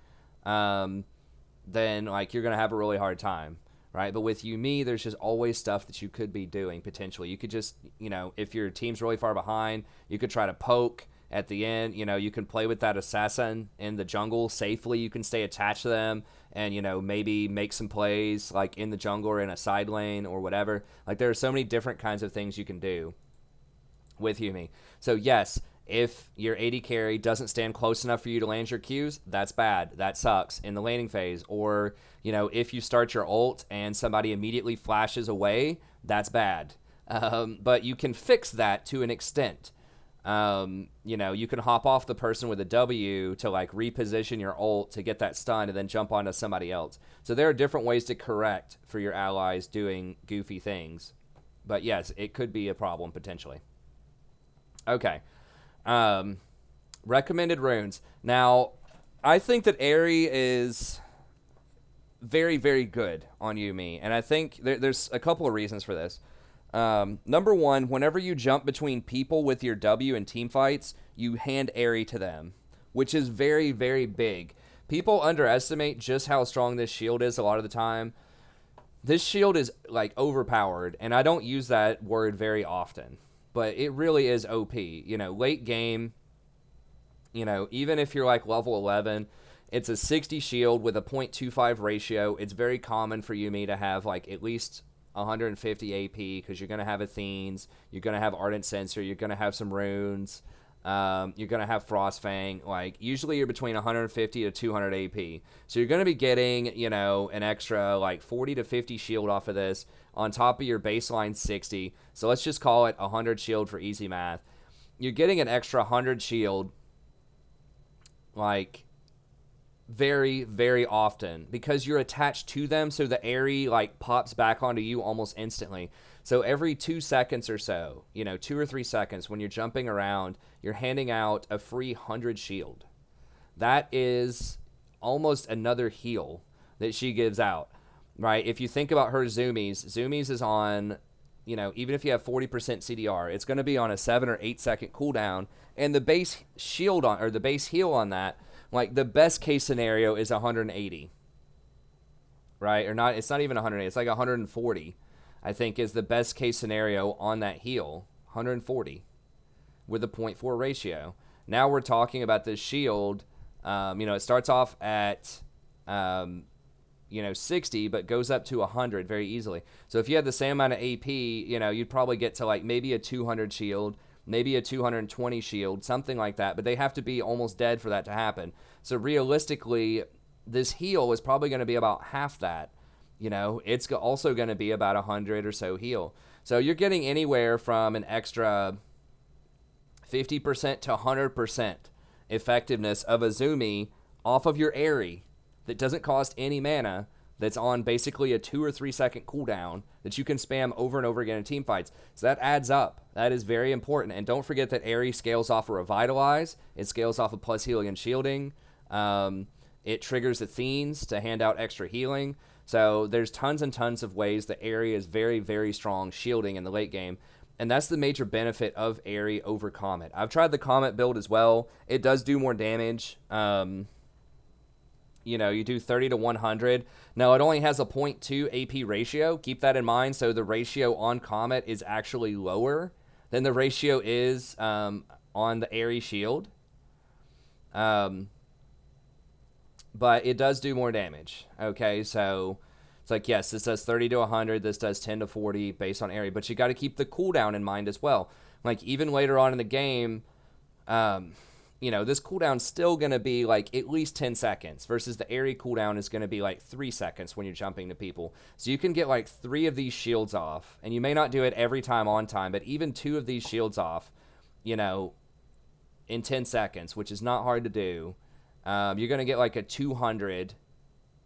then like you're gonna have a really hard time, right? But with Yuumi, there's just always stuff that you could be doing potentially. You could just, if your team's really far behind, you could try to poke at the end. You can play with that assassin in the jungle safely. You can stay attached to them and, maybe make some plays like in the jungle or in a side lane or whatever. Like, there are so many different kinds of things you can do with Yuumi. So yes, if your AD carry doesn't stand close enough for you to land your Qs, that's bad. That sucks in the laning phase. Or, if you start your ult and somebody immediately flashes away, that's bad. But you can fix that to an extent. You can hop off the person with a W to like reposition your ult to get that stun and then jump onto somebody else. So there are different ways to correct for your allies doing goofy things. But yes, it could be a problem potentially. Okay. Recommended runes. Now, I think that Aerie is very, very good on Yuumi, and I think there's a couple of reasons for this. Number one, whenever you jump between people with your W in team fights, you hand Aerie to them, which is very, very big. People underestimate just how strong this shield is a lot of the time. This shield is like overpowered, and I don't use that word very often, but it really is OP. Late game, even if you're like level 11, it's a 60 shield with a 0.25 ratio. It's very common for Yuumi to have like at least 150 AP because you're going to have Athenes, you're going to have Ardent Censer, you're going to have some runes, you're going to have Frostfang. Like usually you're between 150 to 200 AP. So you're going to be getting, an extra like 40 to 50 shield off of this on top of your baseline 60. So let's just call it 100 shield for easy math. You're getting an extra 100 shield like very, very often because you're attached to them, so the Aerie like pops back onto you almost instantly. So every 2 seconds or so, 2 or 3 seconds when you're jumping around, you're handing out a free 100 shield. That is almost another heal that she gives out, right? If you think about her Zoomies is on, even if you have 40% CDR, it's going to be on a 7 or 8 second cooldown, and the base shield on, or the base heal on that, like the best case scenario is 180, right? Or not, it's not even 180, it's like 140, I think is the best case scenario on that heal, 140 with a 0.4 ratio. Now we're talking about this shield, it starts off at, 60, but goes up to 100 very easily. So if you had the same amount of AP, you'd probably get to like maybe a 200 shield, maybe a 220 shield, something like that, but they have to be almost dead for that to happen. So realistically, this heal is probably going to be about half that. It's also going to be about 100 or so heal. So you're getting anywhere from an extra 50% to 100% effectiveness of a Zoomy off of your Aerie that doesn't cost any mana, that's on basically a 2 or 3 second cooldown that you can spam over and over again in team fights. So that adds up. That is very important. And don't forget that Aerie scales off of Revitalize. It scales off of plus healing and shielding. It triggers Athenes to hand out extra healing. So there's tons and tons of ways that Aerie is very, very strong shielding in the late game. And that's the major benefit of Aerie over Comet. I've tried the Comet build as well. It does do more damage. You do 30 to 100. Now, it only has a 0.2 AP ratio. Keep that in mind. So the ratio on Comet is actually lower than the ratio is on the Aerie shield. But it does do more damage. Okay, so it's like, yes, this does 30 to 100. This does 10 to 40 based on Aerie. But you got to keep the cooldown in mind as well. Like, even later on in the game, this cooldown's still going to be like at least 10 seconds versus the Aerie cooldown is going to be like 3 seconds when you're jumping to people. So you can get like 3 of these shields off, and you may not do it every time on time, but even 2 of these shields off, in 10 seconds, which is not hard to do. You're going to get like a 200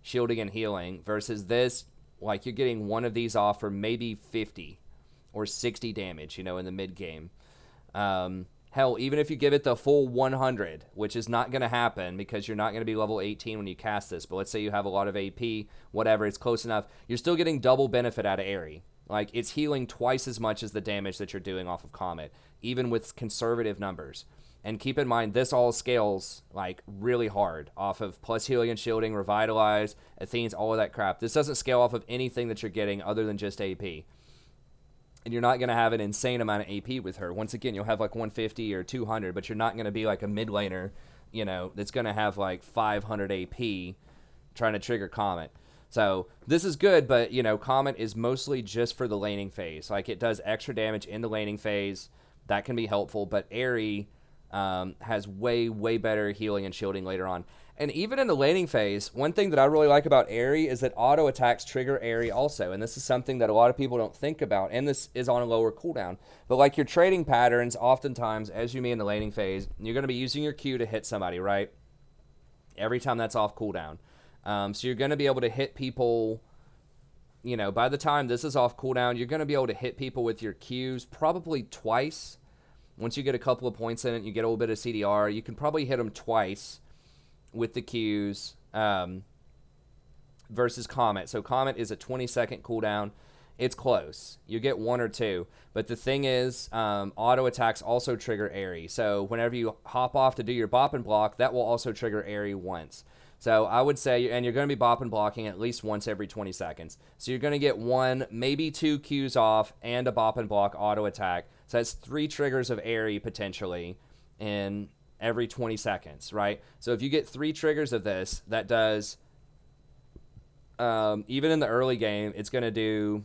shielding and healing versus this, like you're getting 1 of these off for maybe 50 or 60 damage, in the mid game. Hell, even if you give it the full 100, which is not going to happen because you're not going to be level 18 when you cast this, but let's say you have a lot of AP, whatever, it's close enough, you're still getting double benefit out of Aerie. Like, it's healing twice as much as the damage that you're doing off of Comet, even with conservative numbers. And keep in mind, this all scales, like, really hard off of plus healing and shielding, Revitalize, Athenes, all of that crap. This doesn't scale off of anything that you're getting other than just AP. And you're not going to have an insane amount of AP with her. Once again, you'll have like 150 or 200, but you're not going to be like a mid laner, that's going to have like 500 AP trying to trigger Comet. So this is good, but, Comet is mostly just for the laning phase. Like, it does extra damage in the laning phase. That can be helpful, but Aerie has way, way better healing and shielding later on. And even in the laning phase, one thing that I really like about Airy is that auto attacks trigger Airy also. And this is something that a lot of people don't think about. And this is on a lower cooldown. But like your trading patterns, oftentimes, as you mean in the laning phase, you're going to be using your Q to hit somebody, right? Every time that's off cooldown. So you're going to be able to hit people, by the time this is off cooldown, you're going to be able to hit people with your Qs probably twice. Once you get a couple of points in it, you get a little bit of CDR, you can probably hit them twice with the Qs versus Comet. So Comet is a 20-second cooldown. It's close. You get one or two. But the thing is, auto attacks also trigger Airy. So whenever you hop off to do your bop and block, that will also trigger Airy once. So I would say, and you're going to be bop and blocking at least once every 20 seconds. So you're going to get one, maybe two Qs off and a bop and block auto attack. So that's 3 triggers of Airy potentially in every 20 seconds, right? So if you get 3 triggers of this, that does, even in the early game, it's going to do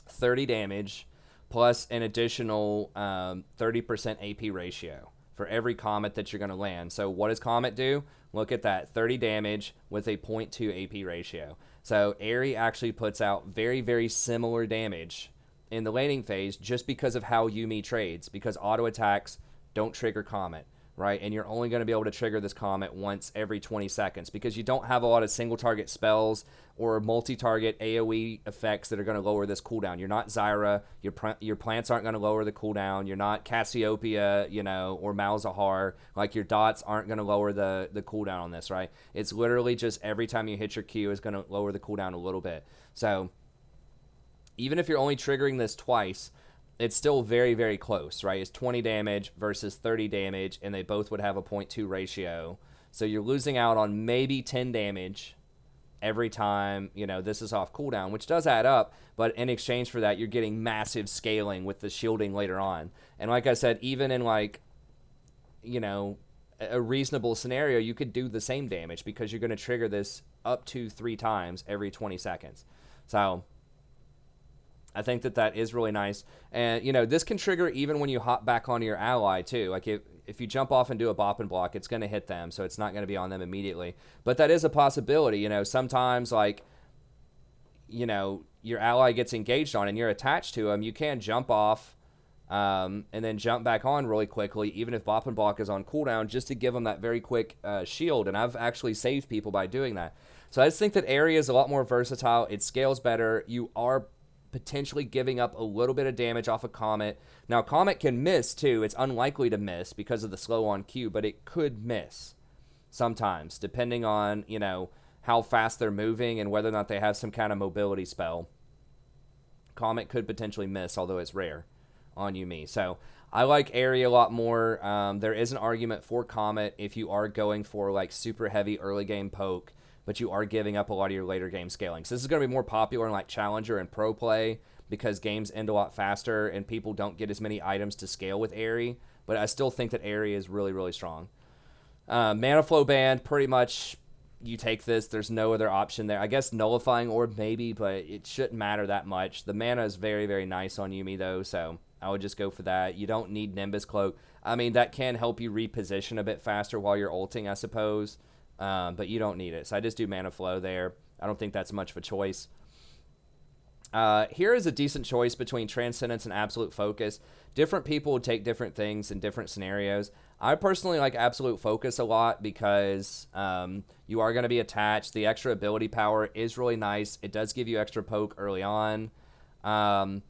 30 damage plus an additional 30% AP ratio for every Comet that you're going to land. So what does Comet do? Look at that, 30 damage with a 0.2 AP ratio. So Airy actually puts out very, very similar damage in the laning phase just because of how Yuumi trades, because auto attacks don't trigger Comet, right? And you're only going to be able to trigger this Comet once every 20 seconds because you don't have a lot of single target spells or multi-target AoE effects that are going to lower this cooldown. You're not Zyra. Your plants aren't going to lower the cooldown. You're not Cassiopeia, or Malzahar. Like, your dots aren't going to lower the cooldown on this, right? It's literally just every time you hit your Q is going to lower the cooldown a little bit. So even if you're only triggering this twice, it's still very, very close, right? It's 20 damage versus 30 damage, and they both would have a 0.2 ratio. So you're losing out on maybe 10 damage every time, this is off cooldown, which does add up. But in exchange for that, you're getting massive scaling with the shielding later on. And like I said, even in a reasonable scenario, you could do the same damage because you're going to trigger this up to 3 times every 20 seconds. So I think that is really nice. And, this can trigger even when you hop back onto your ally, too. Like, if you jump off and do a bop and block, it's going to hit them, so it's not going to be on them immediately. But that is a possibility. Sometimes, your ally gets engaged on and you're attached to them, you can jump off and then jump back on really quickly, even if bop and block is on cooldown, just to give them that very quick shield. And I've actually saved people by doing that. So I just think that Airy is a lot more versatile. It scales better. You are potentially giving up a little bit of damage off a Comet. Now, Comet can miss, too. It's unlikely to miss because of the slow on Q, but it could miss sometimes, depending on, how fast they're moving and whether or not they have some kind of mobility spell. Comet could potentially miss, although it's rare on Yuumi. So I like Airy a lot more. There is an argument for Comet if you are going for, super heavy early game poke, but you are giving up a lot of your later game scaling. So this is going to be more popular in Challenger and Pro Play because games end a lot faster and people don't get as many items to scale with Airy. But I still think that Airy is really, really strong. Mana Flow Band, pretty much you take this. There's no other option there. I guess Nullifying Orb maybe, but it shouldn't matter that much. The mana is very, very nice on Yuumi though, so I would just go for that. You don't need Nimbus Cloak. I mean, that can help you reposition a bit faster while you're ulting, I suppose. But you don't need it. So I just do Mana Flow there. I don't think that's much of a choice. Here is a decent choice between Transcendence and Absolute Focus. Different people would take different things in different scenarios. I personally like Absolute Focus a lot because you are going to be attached. The extra ability power is really nice. It does give you extra poke early on. And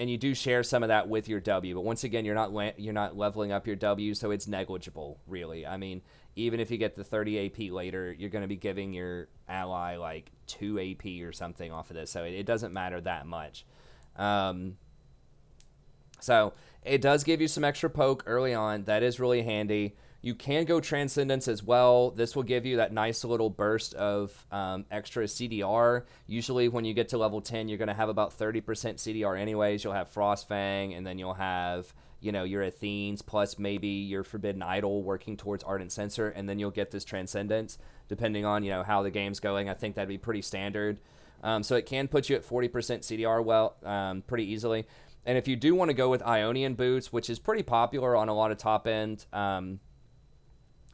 you do share some of that with your W, but once again, you're not leveling up your W, so it's negligible, really. I mean, even if you get the 30 AP later, you're going to be giving your ally 2 AP or something off of this, so it doesn't matter that much. So it does give you some extra poke early on. That is really handy. You can go Transcendence as well. This will give you that nice little burst of extra CDR. Usually when you get to level 10, you're going to have about 30% CDR anyways. You'll have Frostfang, and then you'll have, your Athenes, plus maybe your Forbidden Idol working towards Ardent Censer, and then you'll get this Transcendence, depending on, how the game's going. I think that'd be pretty standard. So it can put you at 40% CDR pretty easily. And if you do want to go with Ionian Boots, which is pretty popular on a lot of top-end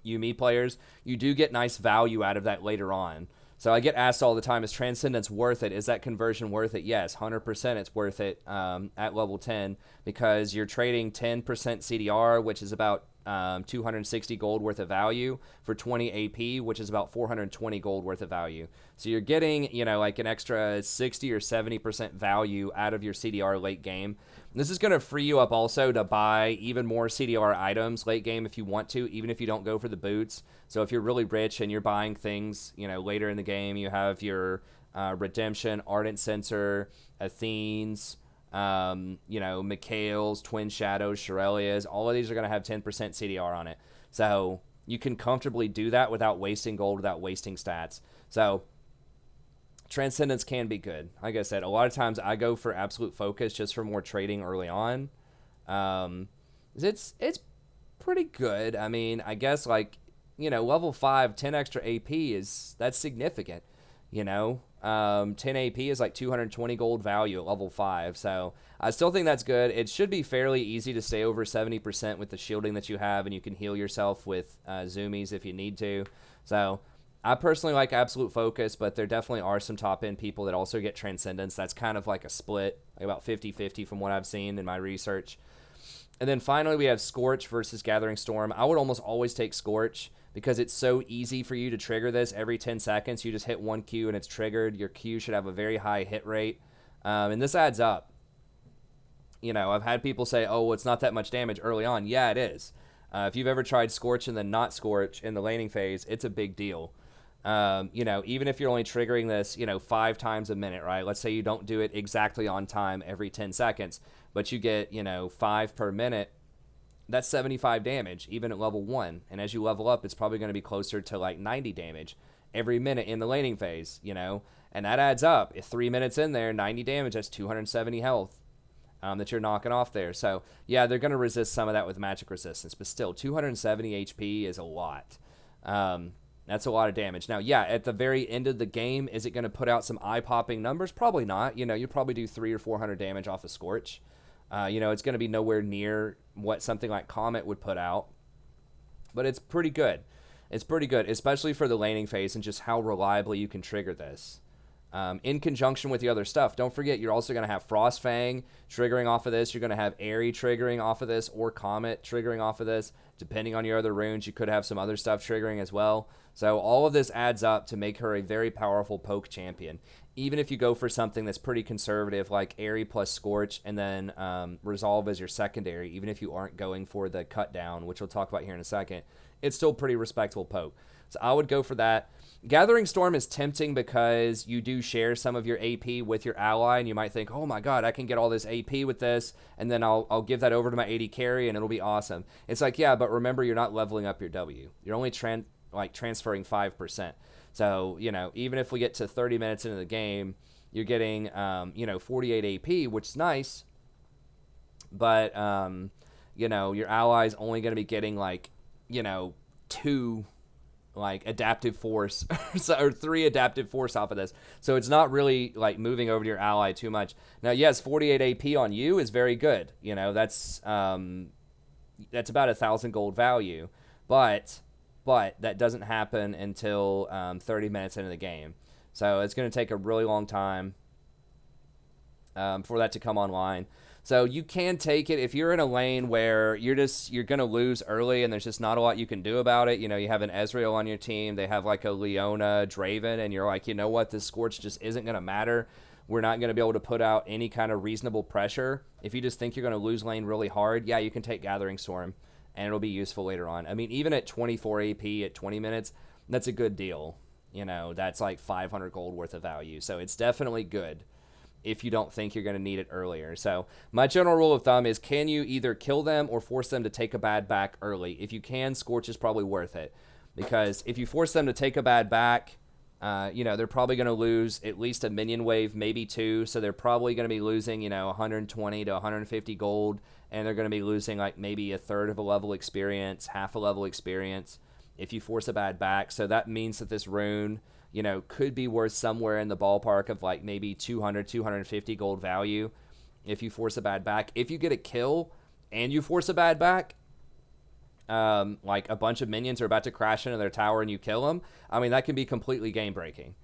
Yuumi players, you do get nice value out of that later on. So I get asked all the time, is Transcendence worth it? Is that conversion worth it? Yes, 100% it's worth it at level 10 because you're trading 10% CDR, which is about 260 gold worth of value for 20 AP, which is about 420 gold worth of value. So you're getting, like an extra 60 or 70% value out of your CDR late game. This is going to free you up also to buy even more CDR items late game if you want to, even if you don't go for the boots. So if you're really rich and you're buying things, later in the game, you have your Redemption, Ardent Sensor, Athenes, Mikhail's, Twin Shadows, Shirelia's. All of these are going to have 10% CDR on it. So you can comfortably do that without wasting gold, without wasting stats. So Transcendence can be good. Like I said, a lot of times I go for Absolute Focus just for more trading early on. It's pretty good. I mean, I guess level 5, 10 extra AP that's significant. 10 AP is like 220 gold value at level 5. So I still think that's good. It should be fairly easy to stay over 70% with the shielding that you have, and you can heal yourself with zoomies if you need to. So I personally like Absolute Focus, but there definitely are some top-end people that also get Transcendence. That's kind of like a split, like about 50-50 from what I've seen in my research. And then finally, we have Scorch versus Gathering Storm. I would almost always take Scorch because it's so easy for you to trigger this every 10 seconds. You just hit one Q and it's triggered. Your Q should have a very high hit rate. And this adds up. I've had people say, oh, well, it's not that much damage early on. Yeah, it is. If you've ever tried Scorch and then not Scorch in the laning phase, it's a big deal. Even if you're only triggering this, 5 times a minute, right? Let's say you don't do it exactly on time every 10 seconds, but you get, 5 per minute. That's 75 damage, even at level 1. And as you level up, it's probably going to be closer to like 90 damage every minute in the laning phase, and that adds up. If 3 minutes in there, 90 damage, that's 270 health that you're knocking off there. So, yeah, they're going to resist some of that with magic resistance, but still, 270 HP is a lot. That's a lot of damage. Now, yeah, at the very end of the game, is it going to put out some eye-popping numbers? Probably not. You'll probably do 300 or 400 damage off of Scorch. It's going to be nowhere near what something like Comet would put out. But it's pretty good. It's pretty good, especially for the laning phase and just how reliably you can trigger this. In conjunction with the other stuff. Don't forget, you're also going to have Frostfang triggering off of this. You're going to have Airy triggering off of this, or Comet triggering off of this. Depending on your other runes, you could have some other stuff triggering as well. So all of this adds up to make her a very powerful poke champion. Even if you go for something that's pretty conservative, like Airy plus Scorch, and then Resolve as your secondary, even if you aren't going for the cut down, which we'll talk about here in a second, it's still pretty respectable poke. So I would go for that. Gathering Storm is tempting because you do share some of your AP with your ally, and you might think, oh my god, I can get all this AP with this, and then I'll give that over to my AD carry, and it'll be awesome. It's like, yeah, but remember, you're not leveling up your W. You're only transferring 5%. So, even if we get to 30 minutes into the game, you're getting, 48 AP, which is nice, but, your ally's only going to be getting, 2 adaptive force or 3 adaptive force off of this. So it's not really moving over to your ally too much. Now, yes, 48 AP on you is very good. That's about 1,000 gold value, but that doesn't happen until 30 minutes into the game. So it's going to take a really long time for that to come online. So you can take it if you're in a lane where you're going to lose early and there's just not a lot you can do about it. You have an Ezreal on your team. They have a Leona, Draven, and you're like, you know what? This Scorch just isn't going to matter. We're not going to be able to put out any kind of reasonable pressure. If you just think you're going to lose lane really hard, yeah, you can take Gathering Storm, and it'll be useful later on. I mean, even at 24 AP at 20 minutes, that's a good deal. That's like 500 gold worth of value. So it's definitely good if you don't think you're going to need it earlier. So my general rule of thumb is, can you either kill them or force them to take a bad back early? If you can, Scorch is probably worth it. Because if you force them to take a bad back, they're probably going to lose at least a minion wave, maybe 2. So they're probably going to be losing, 120 to 150 gold. And they're going to be losing maybe a third of a level experience, half a level experience if you force a bad back. So that means that this rune, could be worth somewhere in the ballpark of maybe 200, 250 gold value if you force a bad back. If you get a kill and you force a bad back, like a bunch of minions are about to crash into their tower and you kill them, I mean, that can be completely game breaking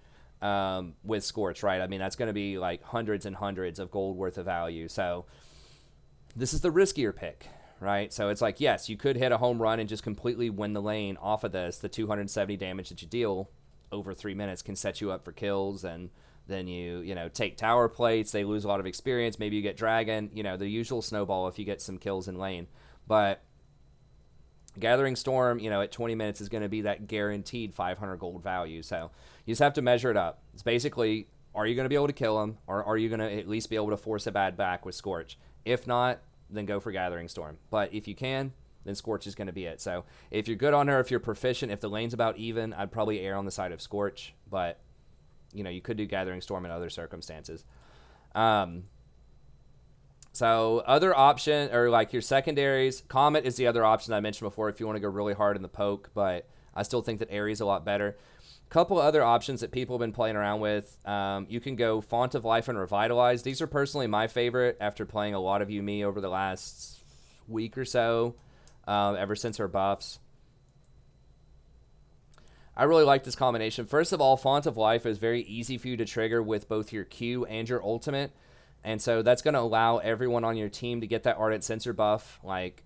with Scorch, right? I mean, that's going to be like hundreds and hundreds of gold worth of value. So this is the riskier pick, right? So it's like, yes, you could hit a home run and just completely win the lane off of this. The 270 damage that you deal over 3 minutes can set you up for kills, and then you take tower plates. They lose a lot of experience. Maybe you get dragon, the usual snowball if you get some kills in lane. But Gathering Storm, at 20 minutes is going to be that guaranteed 500 gold value. So you just have to measure it up. It's basically, are you going to be able to kill him, or are you going to at least be able to force a bad back with Scorch? If not, then go for Gathering Storm. But if you can, then Scorch is going to be it. So if you're good on her, if you're proficient, if the lane's about even, I'd probably err on the side of Scorch. But, you could do Gathering Storm in other circumstances. So other option, or like your secondaries, Comet is the other option I mentioned before if you want to go really hard in the poke, but I still think that Ares is a lot better. Couple other options that people have been playing around with. You can go Font of Life and Revitalize. These are personally my favorite after playing a lot of Yuumi over the last week or so, ever since her buffs. I really like this combination. First of all, Font of Life is very easy for you to trigger with both your Q and your ultimate. And so that's going to allow everyone on your team to get that Ardent Sensor buff, like,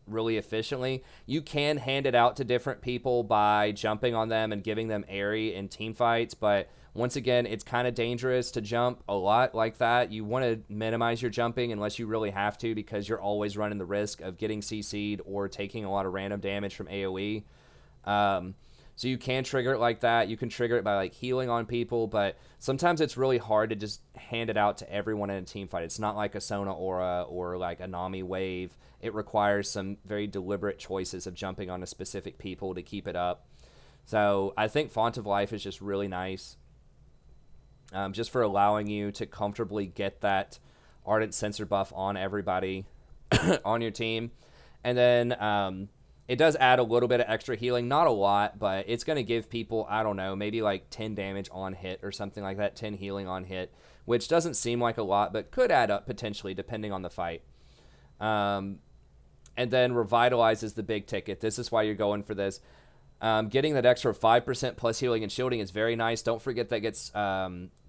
really efficiently. You can hand it out to different people by jumping on them and giving them Airy in team fights, but once again, it's kind of dangerous to jump a lot like that. You want to minimize your jumping unless you really have to, because you're always running the risk of getting CC'd or taking a lot of random damage from AoE. So you can trigger it like that. You can trigger it by like healing on people, but sometimes it's really hard to just hand it out to everyone in a team fight. It's not like a Sona Aura or like a Nami Wave. It requires some very deliberate choices of jumping onto specific people to keep it up. So I think Font of Life is just really nice, just for allowing you to comfortably get that Ardent Sensor buff on everybody on your team. And then it does add a little bit of extra healing, not a lot, but it's going to give people, I don't know, maybe like 10 damage on hit or something like that, 10 healing on hit, which doesn't seem like a lot, but could add up potentially depending on the fight. And then Revitalize is the big ticket. This is why you're going for this. Getting that extra 5% plus healing and shielding is very nice. Don't forget that gets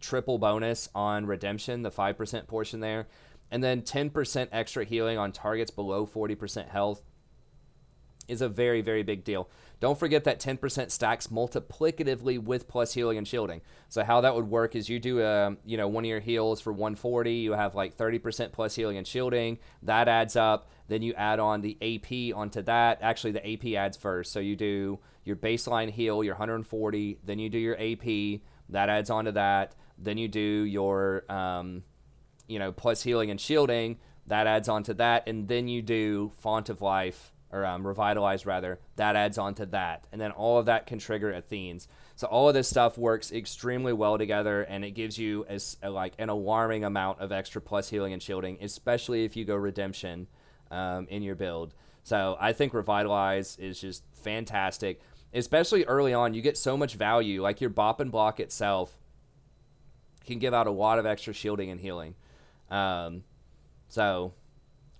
triple bonus on Redemption, the 5% portion there. And then 10% extra healing on targets below 40% health is a very, very big deal. Don't forget that 10% stacks multiplicatively with plus healing and shielding. So how that would work is you do one of your heals for 140, you have like 30% plus healing and shielding. That adds up. Then you add on the AP onto that. Actually, the AP adds first. So you do your baseline heal, your 140, then you do your AP, that adds onto that. Then you do your plus healing and shielding, that adds onto that, and then you do Font of Life, or Revitalize rather, that adds on to that. And then all of that can trigger Athenes. So all of this stuff works extremely well together, and it gives you an alarming amount of extra plus healing and shielding, especially if you go Redemption in your build. So I think Revitalize is just fantastic, especially early on. You get so much value. Like your Bop and Block itself can give out a lot of extra shielding and healing. So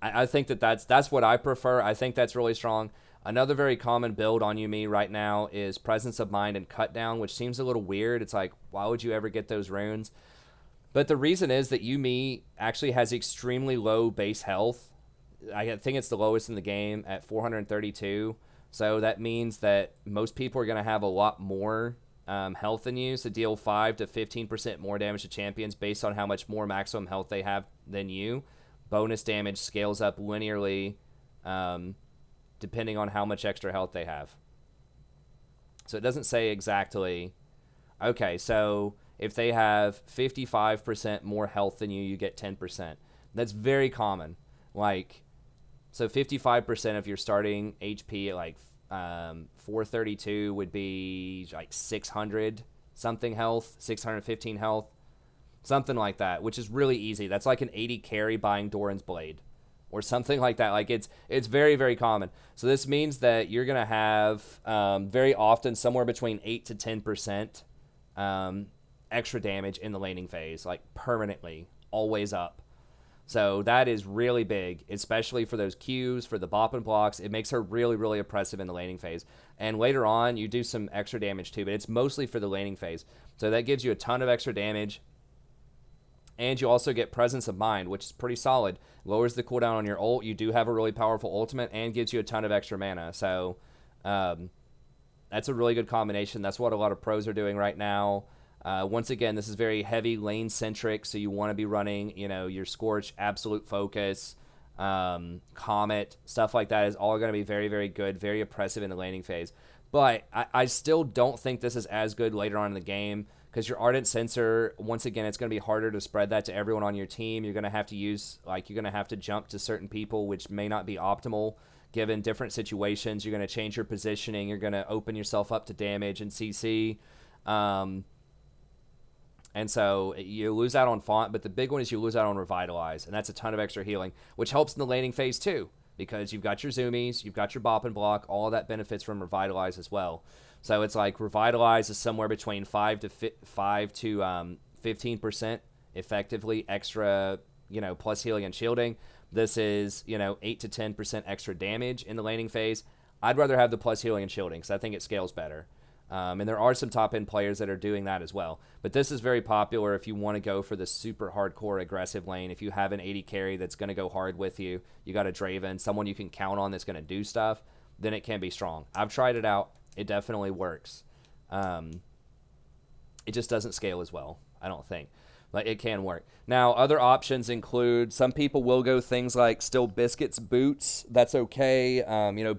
I think that's what I prefer. I think that's really strong. Another very common build on Yuumi right now is Presence of Mind and Cut Down, which seems a little weird. It's like, why would you ever get those runes? But the reason is that Yuumi actually has extremely low base health. I think it's the lowest in the game at 432. So that means that most people are going to have a lot more health than you. So deal 5 to 15% more damage to champions based on how much more maximum health they have than you. Bonus damage scales up linearly depending on how much extra health they have. So it doesn't say exactly, okay, so if they have 55% more health than you, you get 10%. That's very common. So 55% of your starting HP at 432 would be like 600 something health, 615 health. Something like that, which is really easy. That's like an 80 carry buying Doran's Blade or something like that. It's very, very common. So this means that you're going to have very often somewhere between 8 to 10% extra damage in the laning phase, like permanently, always up. So that is really big, especially for those Qs, for the bop and blocks. It makes her really, really oppressive in the laning phase. And later on, you do some extra damage too, but it's mostly for the laning phase. So that gives you a ton of extra damage. And you also get Presence of Mind, which is pretty solid. Lowers the cooldown on your ult. You do have a really powerful ultimate and gives you a ton of extra mana. So that's a really good combination. That's what a lot of pros are doing right now. Once again, this is very heavy lane-centric, so you want to be running, your Scorch, Absolute Focus, Comet, stuff like that is all going to be very, very good, very oppressive in the laning phase. But I still don't think this is as good later on in the game because your Ardent Sensor, once again, it's going to be harder to spread that to everyone on your team. You're going to have to you're going to have to jump to certain people, which may not be optimal given different situations. You're going to change your positioning. You're going to open yourself up to damage and CC. And so you lose out on Font, but the big one is you lose out on Revitalize, and that's a ton of extra healing, which helps in the laning phase too, because you've got your Zoomies, you've got your Bop and Block, all of that benefits from Revitalize as well. So it's like Revitalize is somewhere between 5 to 15% effectively extra, plus healing and shielding. This is, 8 to 10% extra damage in the laning phase. I'd rather have the plus healing and shielding because I think it scales better. And there are some top-end players that are doing that as well. But this is very popular if you want to go for the super hardcore aggressive lane. If you have an 80 carry that's going to go hard with you, you got a Draven, someone you can count on that's going to do stuff, then it can be strong. I've tried it out. It definitely works. It just doesn't scale as well, I don't think. But it can work. Now, other options include some people will go things like still Biscuits Boots. That's okay.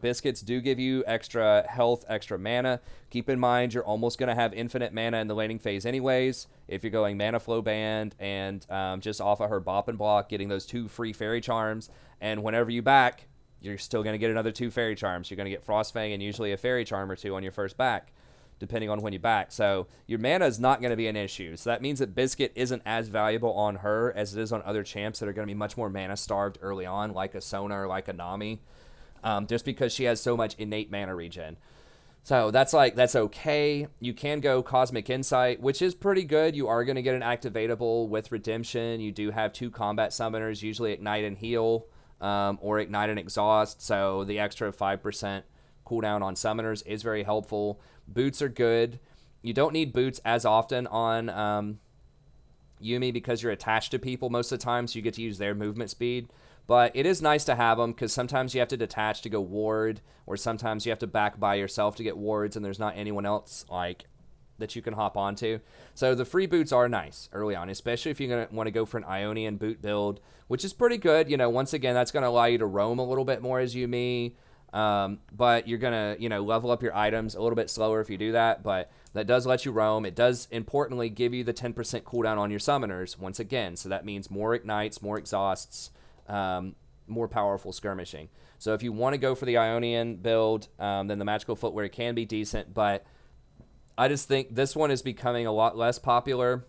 Biscuits do give you extra health, extra mana. Keep in mind, you're almost going to have infinite mana in the laning phase anyways. If you're going Mana Flow Band and just off of her Bop and Block, getting those 2 free Fairy Charms. And whenever you back, you're still going to get another 2 Fairy Charms. You're going to get Frostfang and usually a Fairy Charm or 2 on your first back, depending on when you back. So your mana is not going to be an issue. So that means that Biscuit isn't as valuable on her as it is on other champs that are going to be much more mana starved early on, like a Sona or like a Nami, just because she has so much innate mana regen. So that's okay. You can go Cosmic Insight, which is pretty good. You are going to get an activatable with Redemption. You do have 2 combat summoners, usually Ignite and Heal, or Ignite and Exhaust. So the extra 5% cooldown on summoners is very helpful. Boots are good. You don't need boots as often on Yuumi because you're attached to people most of the time, so you get to use their movement speed. But it is nice to have them because sometimes you have to detach to go ward, or sometimes you have to back by yourself to get wards, and there's not anyone else that you can hop onto. So the free boots are nice early on, especially if you're going to want to go for an Ionian boot build, which is pretty good. Once again, that's going to allow you to roam a little bit more as Yuumi. But you're going to, level up your items a little bit slower if you do that, but that does let you roam. It does, importantly, give you the 10% cooldown on your summoners, once again. So that means more ignites, more exhausts, more powerful skirmishing. So if you want to go for the Ionian build, then the Magical Footwear can be decent, but I just think this one is becoming a lot less popular.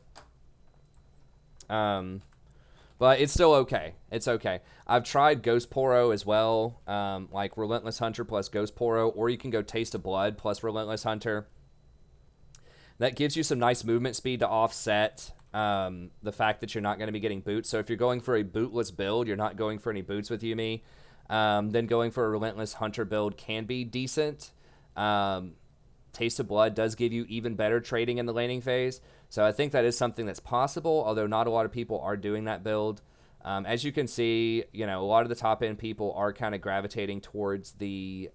But it's still okay. It's okay. I've tried Ghost Poro as well, like Relentless Hunter plus Ghost Poro, or you can go Taste of Blood plus Relentless Hunter. That gives you some nice movement speed to offset the fact that you're not going to be getting boots. So if you're going for a bootless build, you're not going for any boots with Yuumi, then going for a Relentless Hunter build can be decent. Taste of Blood does give you even better trading in the laning phase. So I think that is something that's possible, although not a lot of people are doing that build. As you can see, a lot of the top-end people are kind of gravitating towards the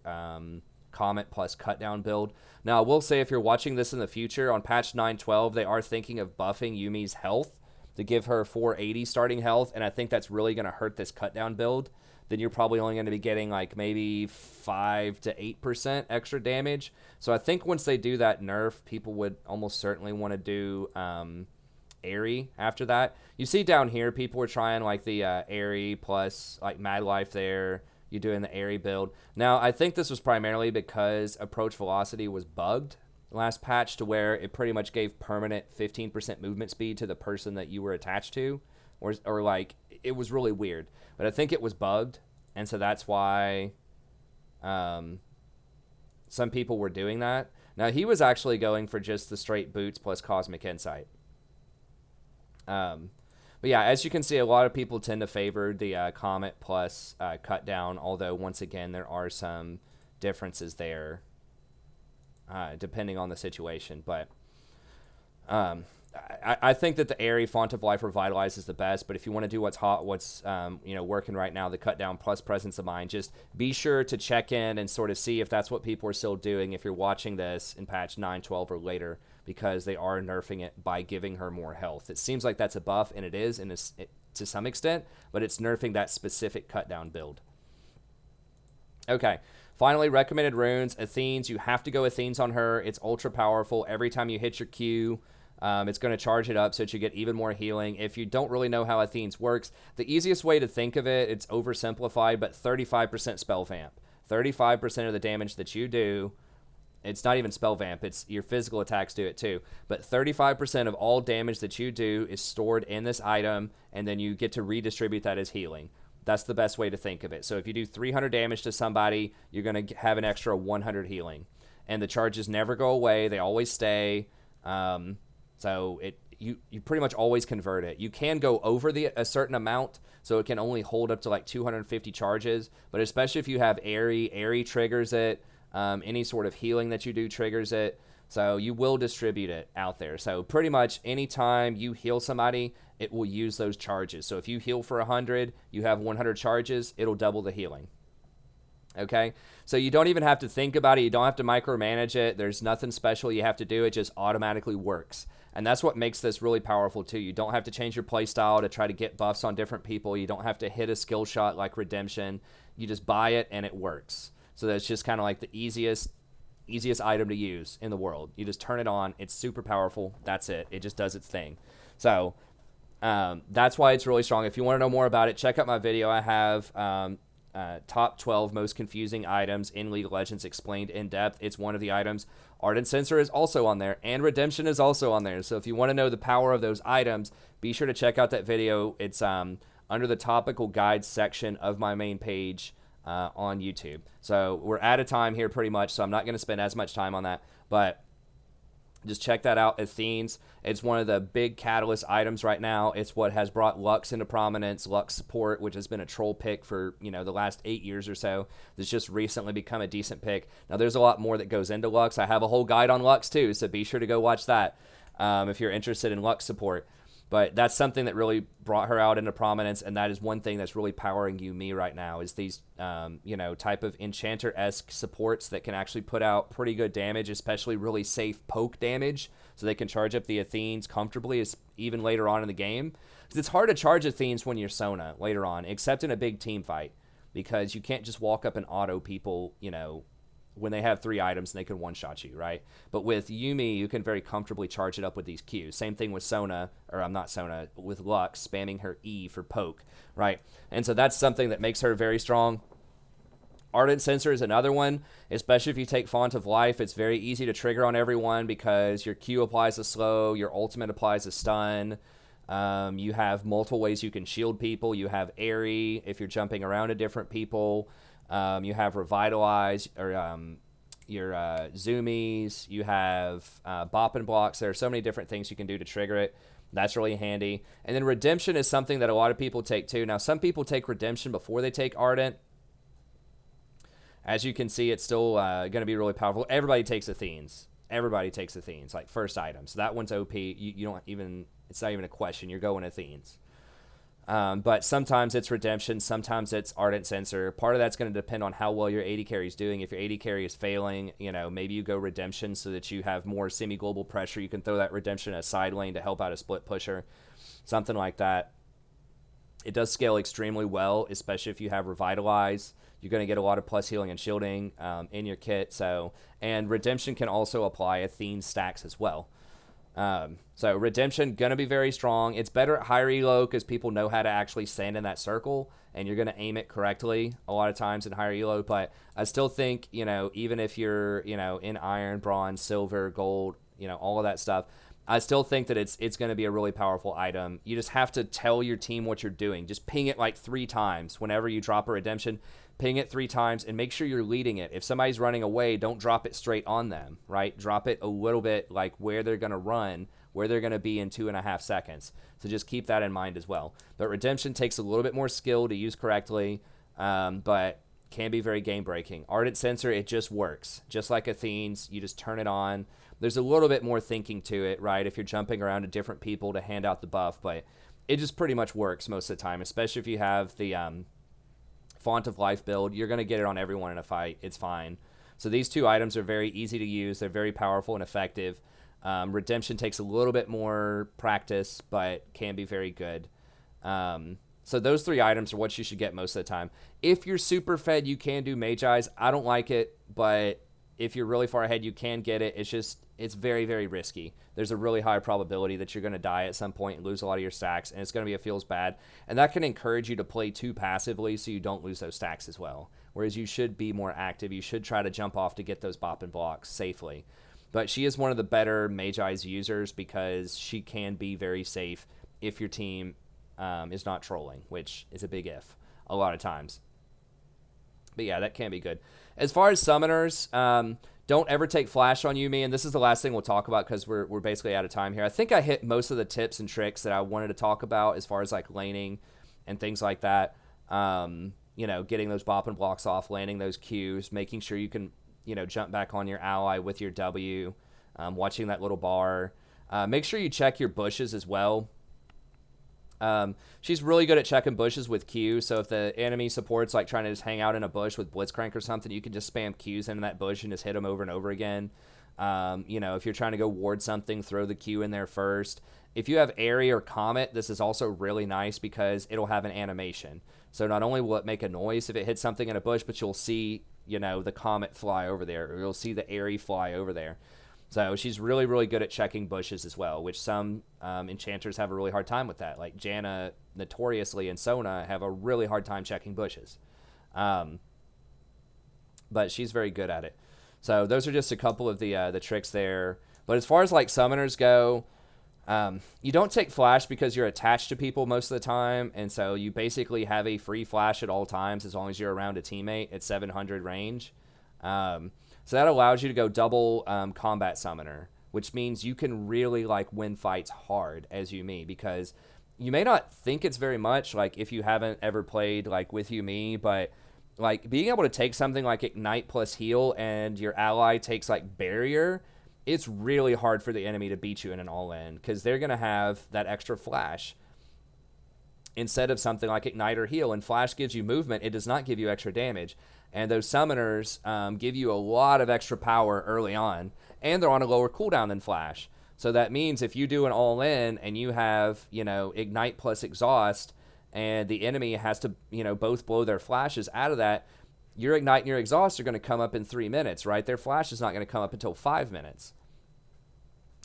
Comet plus Cutdown build. Now, I will say if you're watching this in the future, on patch 9.12, they are thinking of buffing Yuumi's health to give her 480 starting health, and I think that's really going to hurt this Cutdown build. Then you're probably only going to be getting maybe 5 to 8% extra damage. So I think once they do that nerf, people would almost certainly want to do Airy after that. You see down here, people are trying the Airy plus Mad Life there. You're doing the Airy build. Now, I think this was primarily because Approach Velocity was bugged last patch to where it pretty much gave permanent 15% movement speed to the person that you were attached to. Or it was really weird. But I think it was bugged, and so that's why some people were doing that. Now, he was actually going for just the straight boots plus Cosmic Insight. But yeah, as you can see, a lot of people tend to favor the Comet plus cut down, although once again, there are some differences there depending on the situation. But I think that the Airy Font of Life Revitalize is the best, but if you want to do what's working right now, the cut down plus Presence of Mind, just be sure to check in and sort of see if that's what people are still doing if you're watching this in patch 9.12 or later, because they are nerfing it by giving her more health. It seems like that's a buff, and it is to some extent, but it's nerfing that specific cut down build. Okay. Finally, recommended runes. Athene's. You have to go Athene's on her. It's ultra powerful. Every time you hit your Q, it's going to charge it up so that you get even more healing. If you don't really know how Athene's works, the easiest way to think of it, it's oversimplified, but 35% spell vamp. 35% of the damage that you do, it's not even spell vamp, it's your physical attacks do it too, but 35% of all damage that you do is stored in this item, and then you get to redistribute that as healing. That's the best way to think of it. So if you do 300 damage to somebody, you're going to have an extra 100 healing. And the charges never go away. They always stay. So you pretty much always convert it. You can go over a certain amount, so it can only hold up to like 250 charges. But especially if you have Airy triggers it. Any sort of healing that you do triggers it. So you will distribute it out there. So pretty much anytime you heal somebody, it will use those charges. So if you heal for 100, you have 100 charges, it'll double the healing. Okay? So you don't even have to think about it. You don't have to micromanage it. There's nothing special you have to do. It just automatically works. And that's what makes this really powerful too. You don't have to change your playstyle to try to get buffs on different people. You don't have to hit a skill shot like Redemption. You just buy it and it works. So that's just kind of like the easiest item to use in the world. You just turn it on. It's super powerful. That's it. It just does its thing. So that's why it's really strong. If you want to know more about it, check out my video. I have top 12 most confusing items in League of Legends explained in depth. It's one of the items. Ardent Censer is also on there, and Redemption is also on there. So if you want to know the power of those items, be sure to check out that video. It's under the topical guides section of my main page on YouTube. So we're out of time here pretty much, so I'm not going to spend as much time on that, but just check that out. Athene's, it's one of the big catalyst items right now. It's what has brought Lux into prominence. Lux support, which has been a troll pick for the last 8 years or so, that's just recently become a decent pick. Now there's a lot more that goes into Lux. I have a whole guide on Lux too, so be sure to go watch that if you're interested in Lux support. But that's something that really brought her out into prominence, and that is one thing that's really powering Yuumi right now, is these, type of Enchanter-esque supports that can actually put out pretty good damage, especially really safe poke damage, so they can charge up the Athenes comfortably, even later on in the game. Because it's hard to charge Athenes when you're Sona later on, except in a big team fight, because you can't just walk up and auto people, when they have 3 items and they can one-shot you, right? But with Yuumi, you can very comfortably charge it up with these Qs. Same thing with with Lux, spamming her E for poke, right? And so that's something that makes her very strong. Ardent Censer is another one, especially if you take Font of Life. It's very easy to trigger on everyone because your Q applies a slow, your ultimate applies a stun. You have multiple ways you can shield people. You have Airy if you're jumping around to different people. You have Revitalize, or your Zoomies. You have Bop and Blocks. There are so many different things you can do to trigger it. That's really handy. And then Redemption is something that a lot of people take too. Now, some people take Redemption before they take Ardent. As you can see, it's still going to be really powerful. Everybody takes Athenes. Everybody takes Athenes, like first item. So that one's OP. You don't even, it's not even a question. You're going Athenes. But sometimes it's Redemption, sometimes it's Ardent Censer. Part of that's going to depend on how well your AD carry is doing. If your AD carry is failing, maybe you go Redemption so that you have more semi-global pressure. You can throw that Redemption in a side lane to help out a split pusher, something like that. It does scale extremely well, especially if you have Revitalize. You're going to get a lot of plus healing and shielding in your kit. And Redemption can also apply Athene stacks as well. So Redemption gonna be very strong. It's better at higher elo because people know how to actually stand in that circle, and you're gonna aim it correctly a lot of times in higher elo. But I still think even if you're in iron, bronze, silver, gold, all of that stuff, I still think that it's gonna be a really powerful item. You just have to tell your team what you're doing. Just ping it like 3 times whenever you drop a Redemption. Ping it 3 times and make sure you're leading it. If somebody's running away, don't drop it straight on them, right? Drop it a little bit like where they're going to run, where they're going to be in 2.5 seconds. So just keep that in mind as well. But Redemption takes a little bit more skill to use correctly, but can be very game breaking. Ardent Sensor, it just works. Just like Athene's, you just turn it on. There's a little bit more thinking to it, right? If you're jumping around to different people to hand out the buff, but it just pretty much works most of the time, especially if you have the Font of Life build. You're going to get it on everyone in a fight. It's fine. So these two items are very easy to use. They're very powerful and effective. Redemption takes a little bit more practice, but can be very good. So those three items are what you should get most of the time. If you're super fed, you can do Mage Eyes. I don't like it, but if you're really far ahead, you can get it. It's very, very risky. There's a really high probability that you're going to die at some point and lose a lot of your stacks, and it's going to be a feels bad. And that can encourage you to play too passively so you don't lose those stacks as well. Whereas you should be more active. You should try to jump off to get those bop and blocks safely. But she is one of the better Mage Eyes users because she can be very safe if your team is not trolling, which is a big if a lot of times. But yeah, that can be good. As far as summoners, don't ever take flash on Yuumi, and this is the last thing we'll talk about because we're basically out of time here. I think I hit most of the tips and tricks that I wanted to talk about as far as like laning and things like that. Getting those bop and blocks off, landing those Qs, making sure you can, jump back on your ally with your W, watching that little bar. Make sure you check your bushes as well. She's really good at checking bushes with Q, so if the enemy support's like trying to just hang out in a bush with Blitzcrank or something, you can just spam Qs into that bush and just hit them over and over again. If you're trying to go ward something, throw the Q in there first. If you have Airy or Comet, this is also really nice because it'll have an animation. So not only will it make a noise if it hits something in a bush, but you'll see, the Comet fly over there, or you'll see the Airy fly over there. So she's really, really good at checking bushes as well, which some enchanters have a really hard time with that. Like Janna, notoriously, and Sona have a really hard time checking bushes. But she's very good at it. So those are just a couple of the tricks there. But as far as like summoners go, you don't take flash because you're attached to people most of the time. And so you basically have a free flash at all times as long as you're around a teammate at 700 range. So that allows you to go double combat summoner, which means you can really like win fights hard as Yuumi, because you may not think it's very much like if you haven't ever played like with Yuumi, but like being able to take something like Ignite plus heal and your ally takes like barrier, it's really hard for the enemy to beat you in an all-in because they're going to have that extra flash instead of something like Ignite or heal. And flash gives you movement. It does not give you extra damage. And those summoners give you a lot of extra power early on, and they're on a lower cooldown than flash. So that means if you do an all-in and you have, Ignite plus exhaust, and the enemy has to, both blow their flashes out of that, your Ignite and your exhaust are going to come up in 3 minutes, right? Their flash is not going to come up until 5 minutes.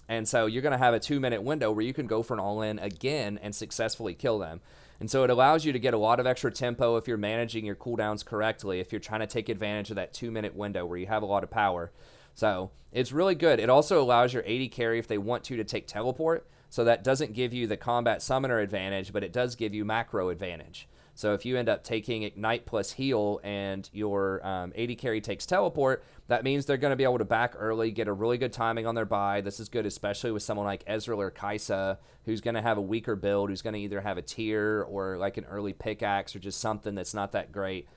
And so you're going to have a 2-minute window where you can go for an all-in again and successfully kill them. And so it allows you to get a lot of extra tempo if you're managing your cooldowns correctly, if you're trying to take advantage of that 2-minute window where you have a lot of power. So it's really good. It also allows your AD carry, if they want to take teleport. So that doesn't give you the combat summoner advantage, but it does give you macro advantage. So if you end up taking Ignite plus heal and your AD carry takes teleport, that means they're going to be able to back early, get a really good timing on their buy. This is good, especially with someone like Ezreal or Kai'Sa, who's going to have a weaker build, who's going to either have a tier or like an early pickaxe or just something that's not that great.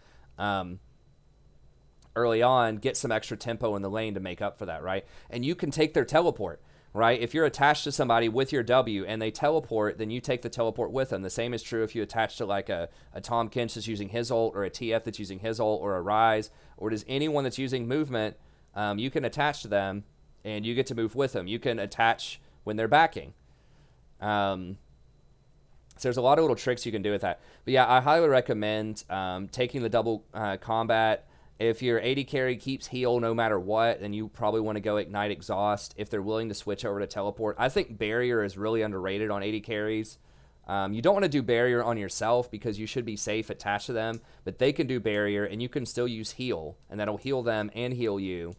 Early on, get some extra tempo in the lane to make up for that, right? And you can take their teleport. Right? If you're attached to somebody with your W and they teleport, then you take the teleport with them. The same is true if you attach to like a Tom Kench that's using his ult, or a TF that's using his ult, or a Ryze, or does anyone that's using movement, you can attach to them and you get to move with them. You can attach when they're backing. So there's a lot of little tricks you can do with that. But yeah, I highly recommend taking the double combat. If your AD carry keeps heal no matter what, then you probably want to go Ignite Exhaust if they're willing to switch over to Teleport. I think Barrier is really underrated on AD carries. You don't want to do Barrier on yourself because you should be safe attached to them, but they can do Barrier, and you can still use Heal, and that'll heal them and heal you.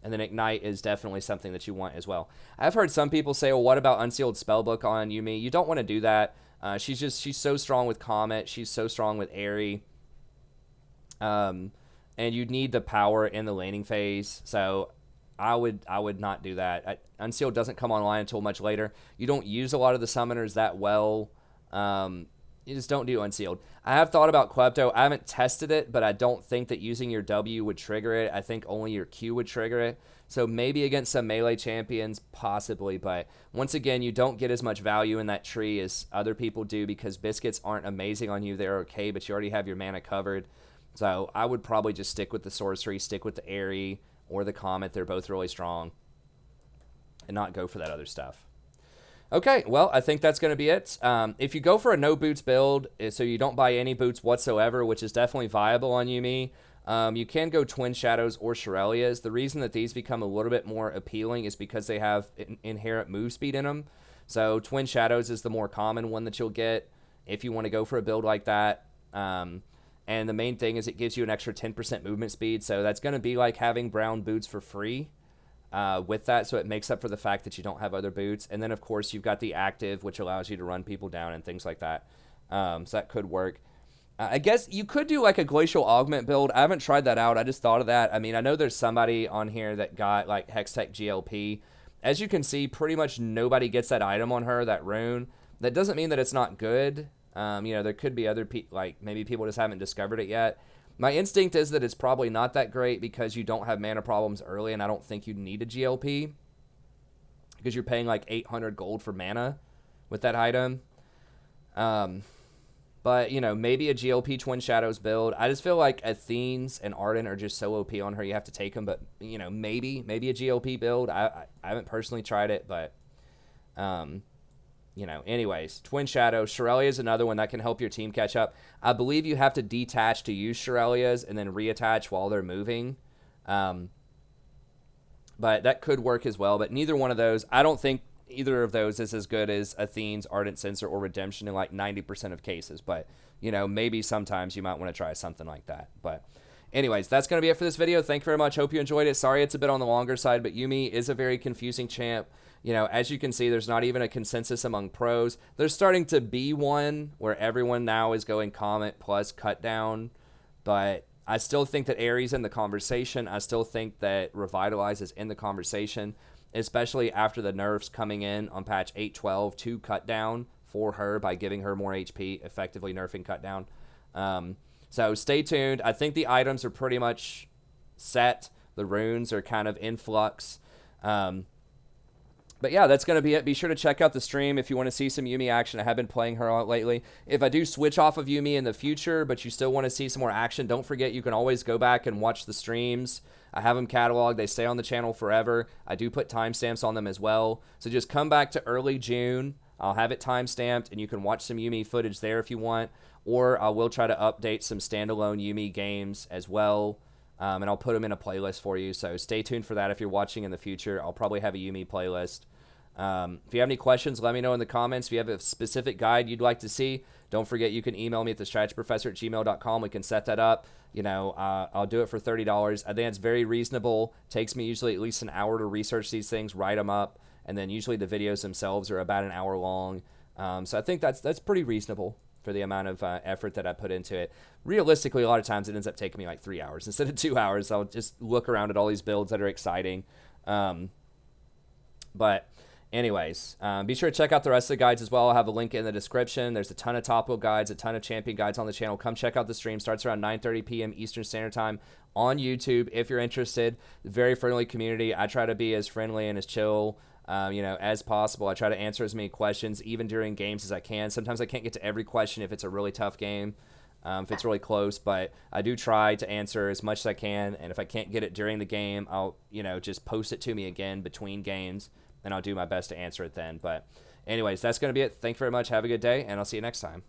And then Ignite is definitely something that you want as well. I've heard some people say, well, what about Unsealed Spellbook on Yuumi? You don't want to do that. She's so strong with Comet. She's so strong with Airy. And you need the power in the laning phase. So I would not do that. Unsealed doesn't come online until much later. You don't use a lot of the summoners that well. You just don't do Unsealed. I have thought about Klepto. I haven't tested it, but I don't think that using your W would trigger it. I think only your Q would trigger it. So maybe against some melee champions, possibly. But once again, you don't get as much value in that tree as other people do because biscuits aren't amazing on you. They're okay, but you already have your mana covered. So I would probably just stick with the sorcery, stick with the Airy or the Comet. They're both really strong. And not go for that other stuff. Okay, well, I think that's going to be it. If you go for a no boots build, so you don't buy any boots whatsoever, which is definitely viable on Yuumi, you can go Twin Shadows or Shirelias. The reason that these become a little bit more appealing is because they have inherent move speed in them. So Twin Shadows is the more common one that you'll get if you want to go for a build like that. And the main thing is it gives you an extra 10% movement speed, so that's going to be like having brown boots for free. With that, so it makes up for the fact that you don't have other boots. And then, of course, you've got the active, which allows you to run people down and things like that. So that could work. I guess you could do like a Glacial Augment build. I haven't tried that out. I just thought of that. I mean, I know there's somebody on here that got like Hextech GLP. As you can see, pretty much nobody gets that item on her, that rune. That doesn't mean that it's not good. There could be other people, like maybe people just haven't discovered it yet. My instinct is that it's probably not that great because you don't have mana problems early, and I don't think you need a GLP because you're paying like 800 gold for mana with that item. But, maybe a GLP Twin Shadows build. I just feel like Athenes and Arden are just so OP on her, you have to take them. But, maybe a GLP build. I haven't personally tried it, but... anyways, Twin Shadow. Shirelia is another one that can help your team catch up. I believe you have to detach to use Shirelias and then reattach while they're moving. But that could work as well. But neither one of those, I don't think either of those is as good as Athene's Ardent Censer or Redemption in like 90% of cases. But, maybe sometimes you might want to try something like that. But anyways, that's going to be it for this video. Thank you very much. Hope you enjoyed it. Sorry it's a bit on the longer side, but Yuumi is a very confusing champ. As you can see, there's not even a consensus among pros. There's starting to be one where everyone now is going Comet plus Cut Down, but I still think that Ares in the conversation. I still think that Revitalize is in the conversation, especially after the nerfs coming in on patch 8.12 to Cut Down for her by giving her more HP, effectively nerfing Cut Down. So stay tuned. I think the items are pretty much set. The runes are kind of in flux. But yeah, that's going to be it. Be sure to check out the stream if you want to see some Yuumi action. I have been playing her a lot lately. If I do switch off of Yuumi in the future, but you still want to see some more action, don't forget you can always go back and watch the streams. I have them cataloged. They stay on the channel forever. I do put timestamps on them as well. So just come back to early June. I'll have it timestamped, and you can watch some Yuumi footage there if you want. Or I will try to update some standalone Yuumi games as well. And I'll put them in a playlist for you. So stay tuned for that if you're watching in the future. I'll probably have a Yuumi playlist. If you have any questions, let me know in the comments. If you have a specific guide you'd like to see, don't forget you can email me at thestrategyprofessor@gmail.com. We can set that up. I'll do it for $30. I think it's very reasonable. Takes me usually at least an hour to research these things, write them up, and then usually the videos themselves are about an hour long. So I think that's pretty reasonable for the amount of effort that I put into it. Realistically, a lot of times it ends up taking me like 3 hours instead of 2 hours. I'll just look around at all these builds that are exciting. But anyways, be sure to check out the rest of the guides as well. I'll have a link in the description. There's a ton of topical guides, a ton of champion guides on the channel. Come check out the stream. Starts around 9:30 p.m. Eastern Standard Time on YouTube if you're interested. Very friendly community. I try to be as friendly and as chill as possible. I try to answer as many questions, even during games, as I can. Sometimes I can't get to every question if it's a really tough game, if it's really close, but I do try to answer as much as I can, and if I can't get it during the game, I'll, just post it to me again between games, and I'll do my best to answer it then. But anyways, that's going to be it. Thank you very much. Have a good day, and I'll see you next time.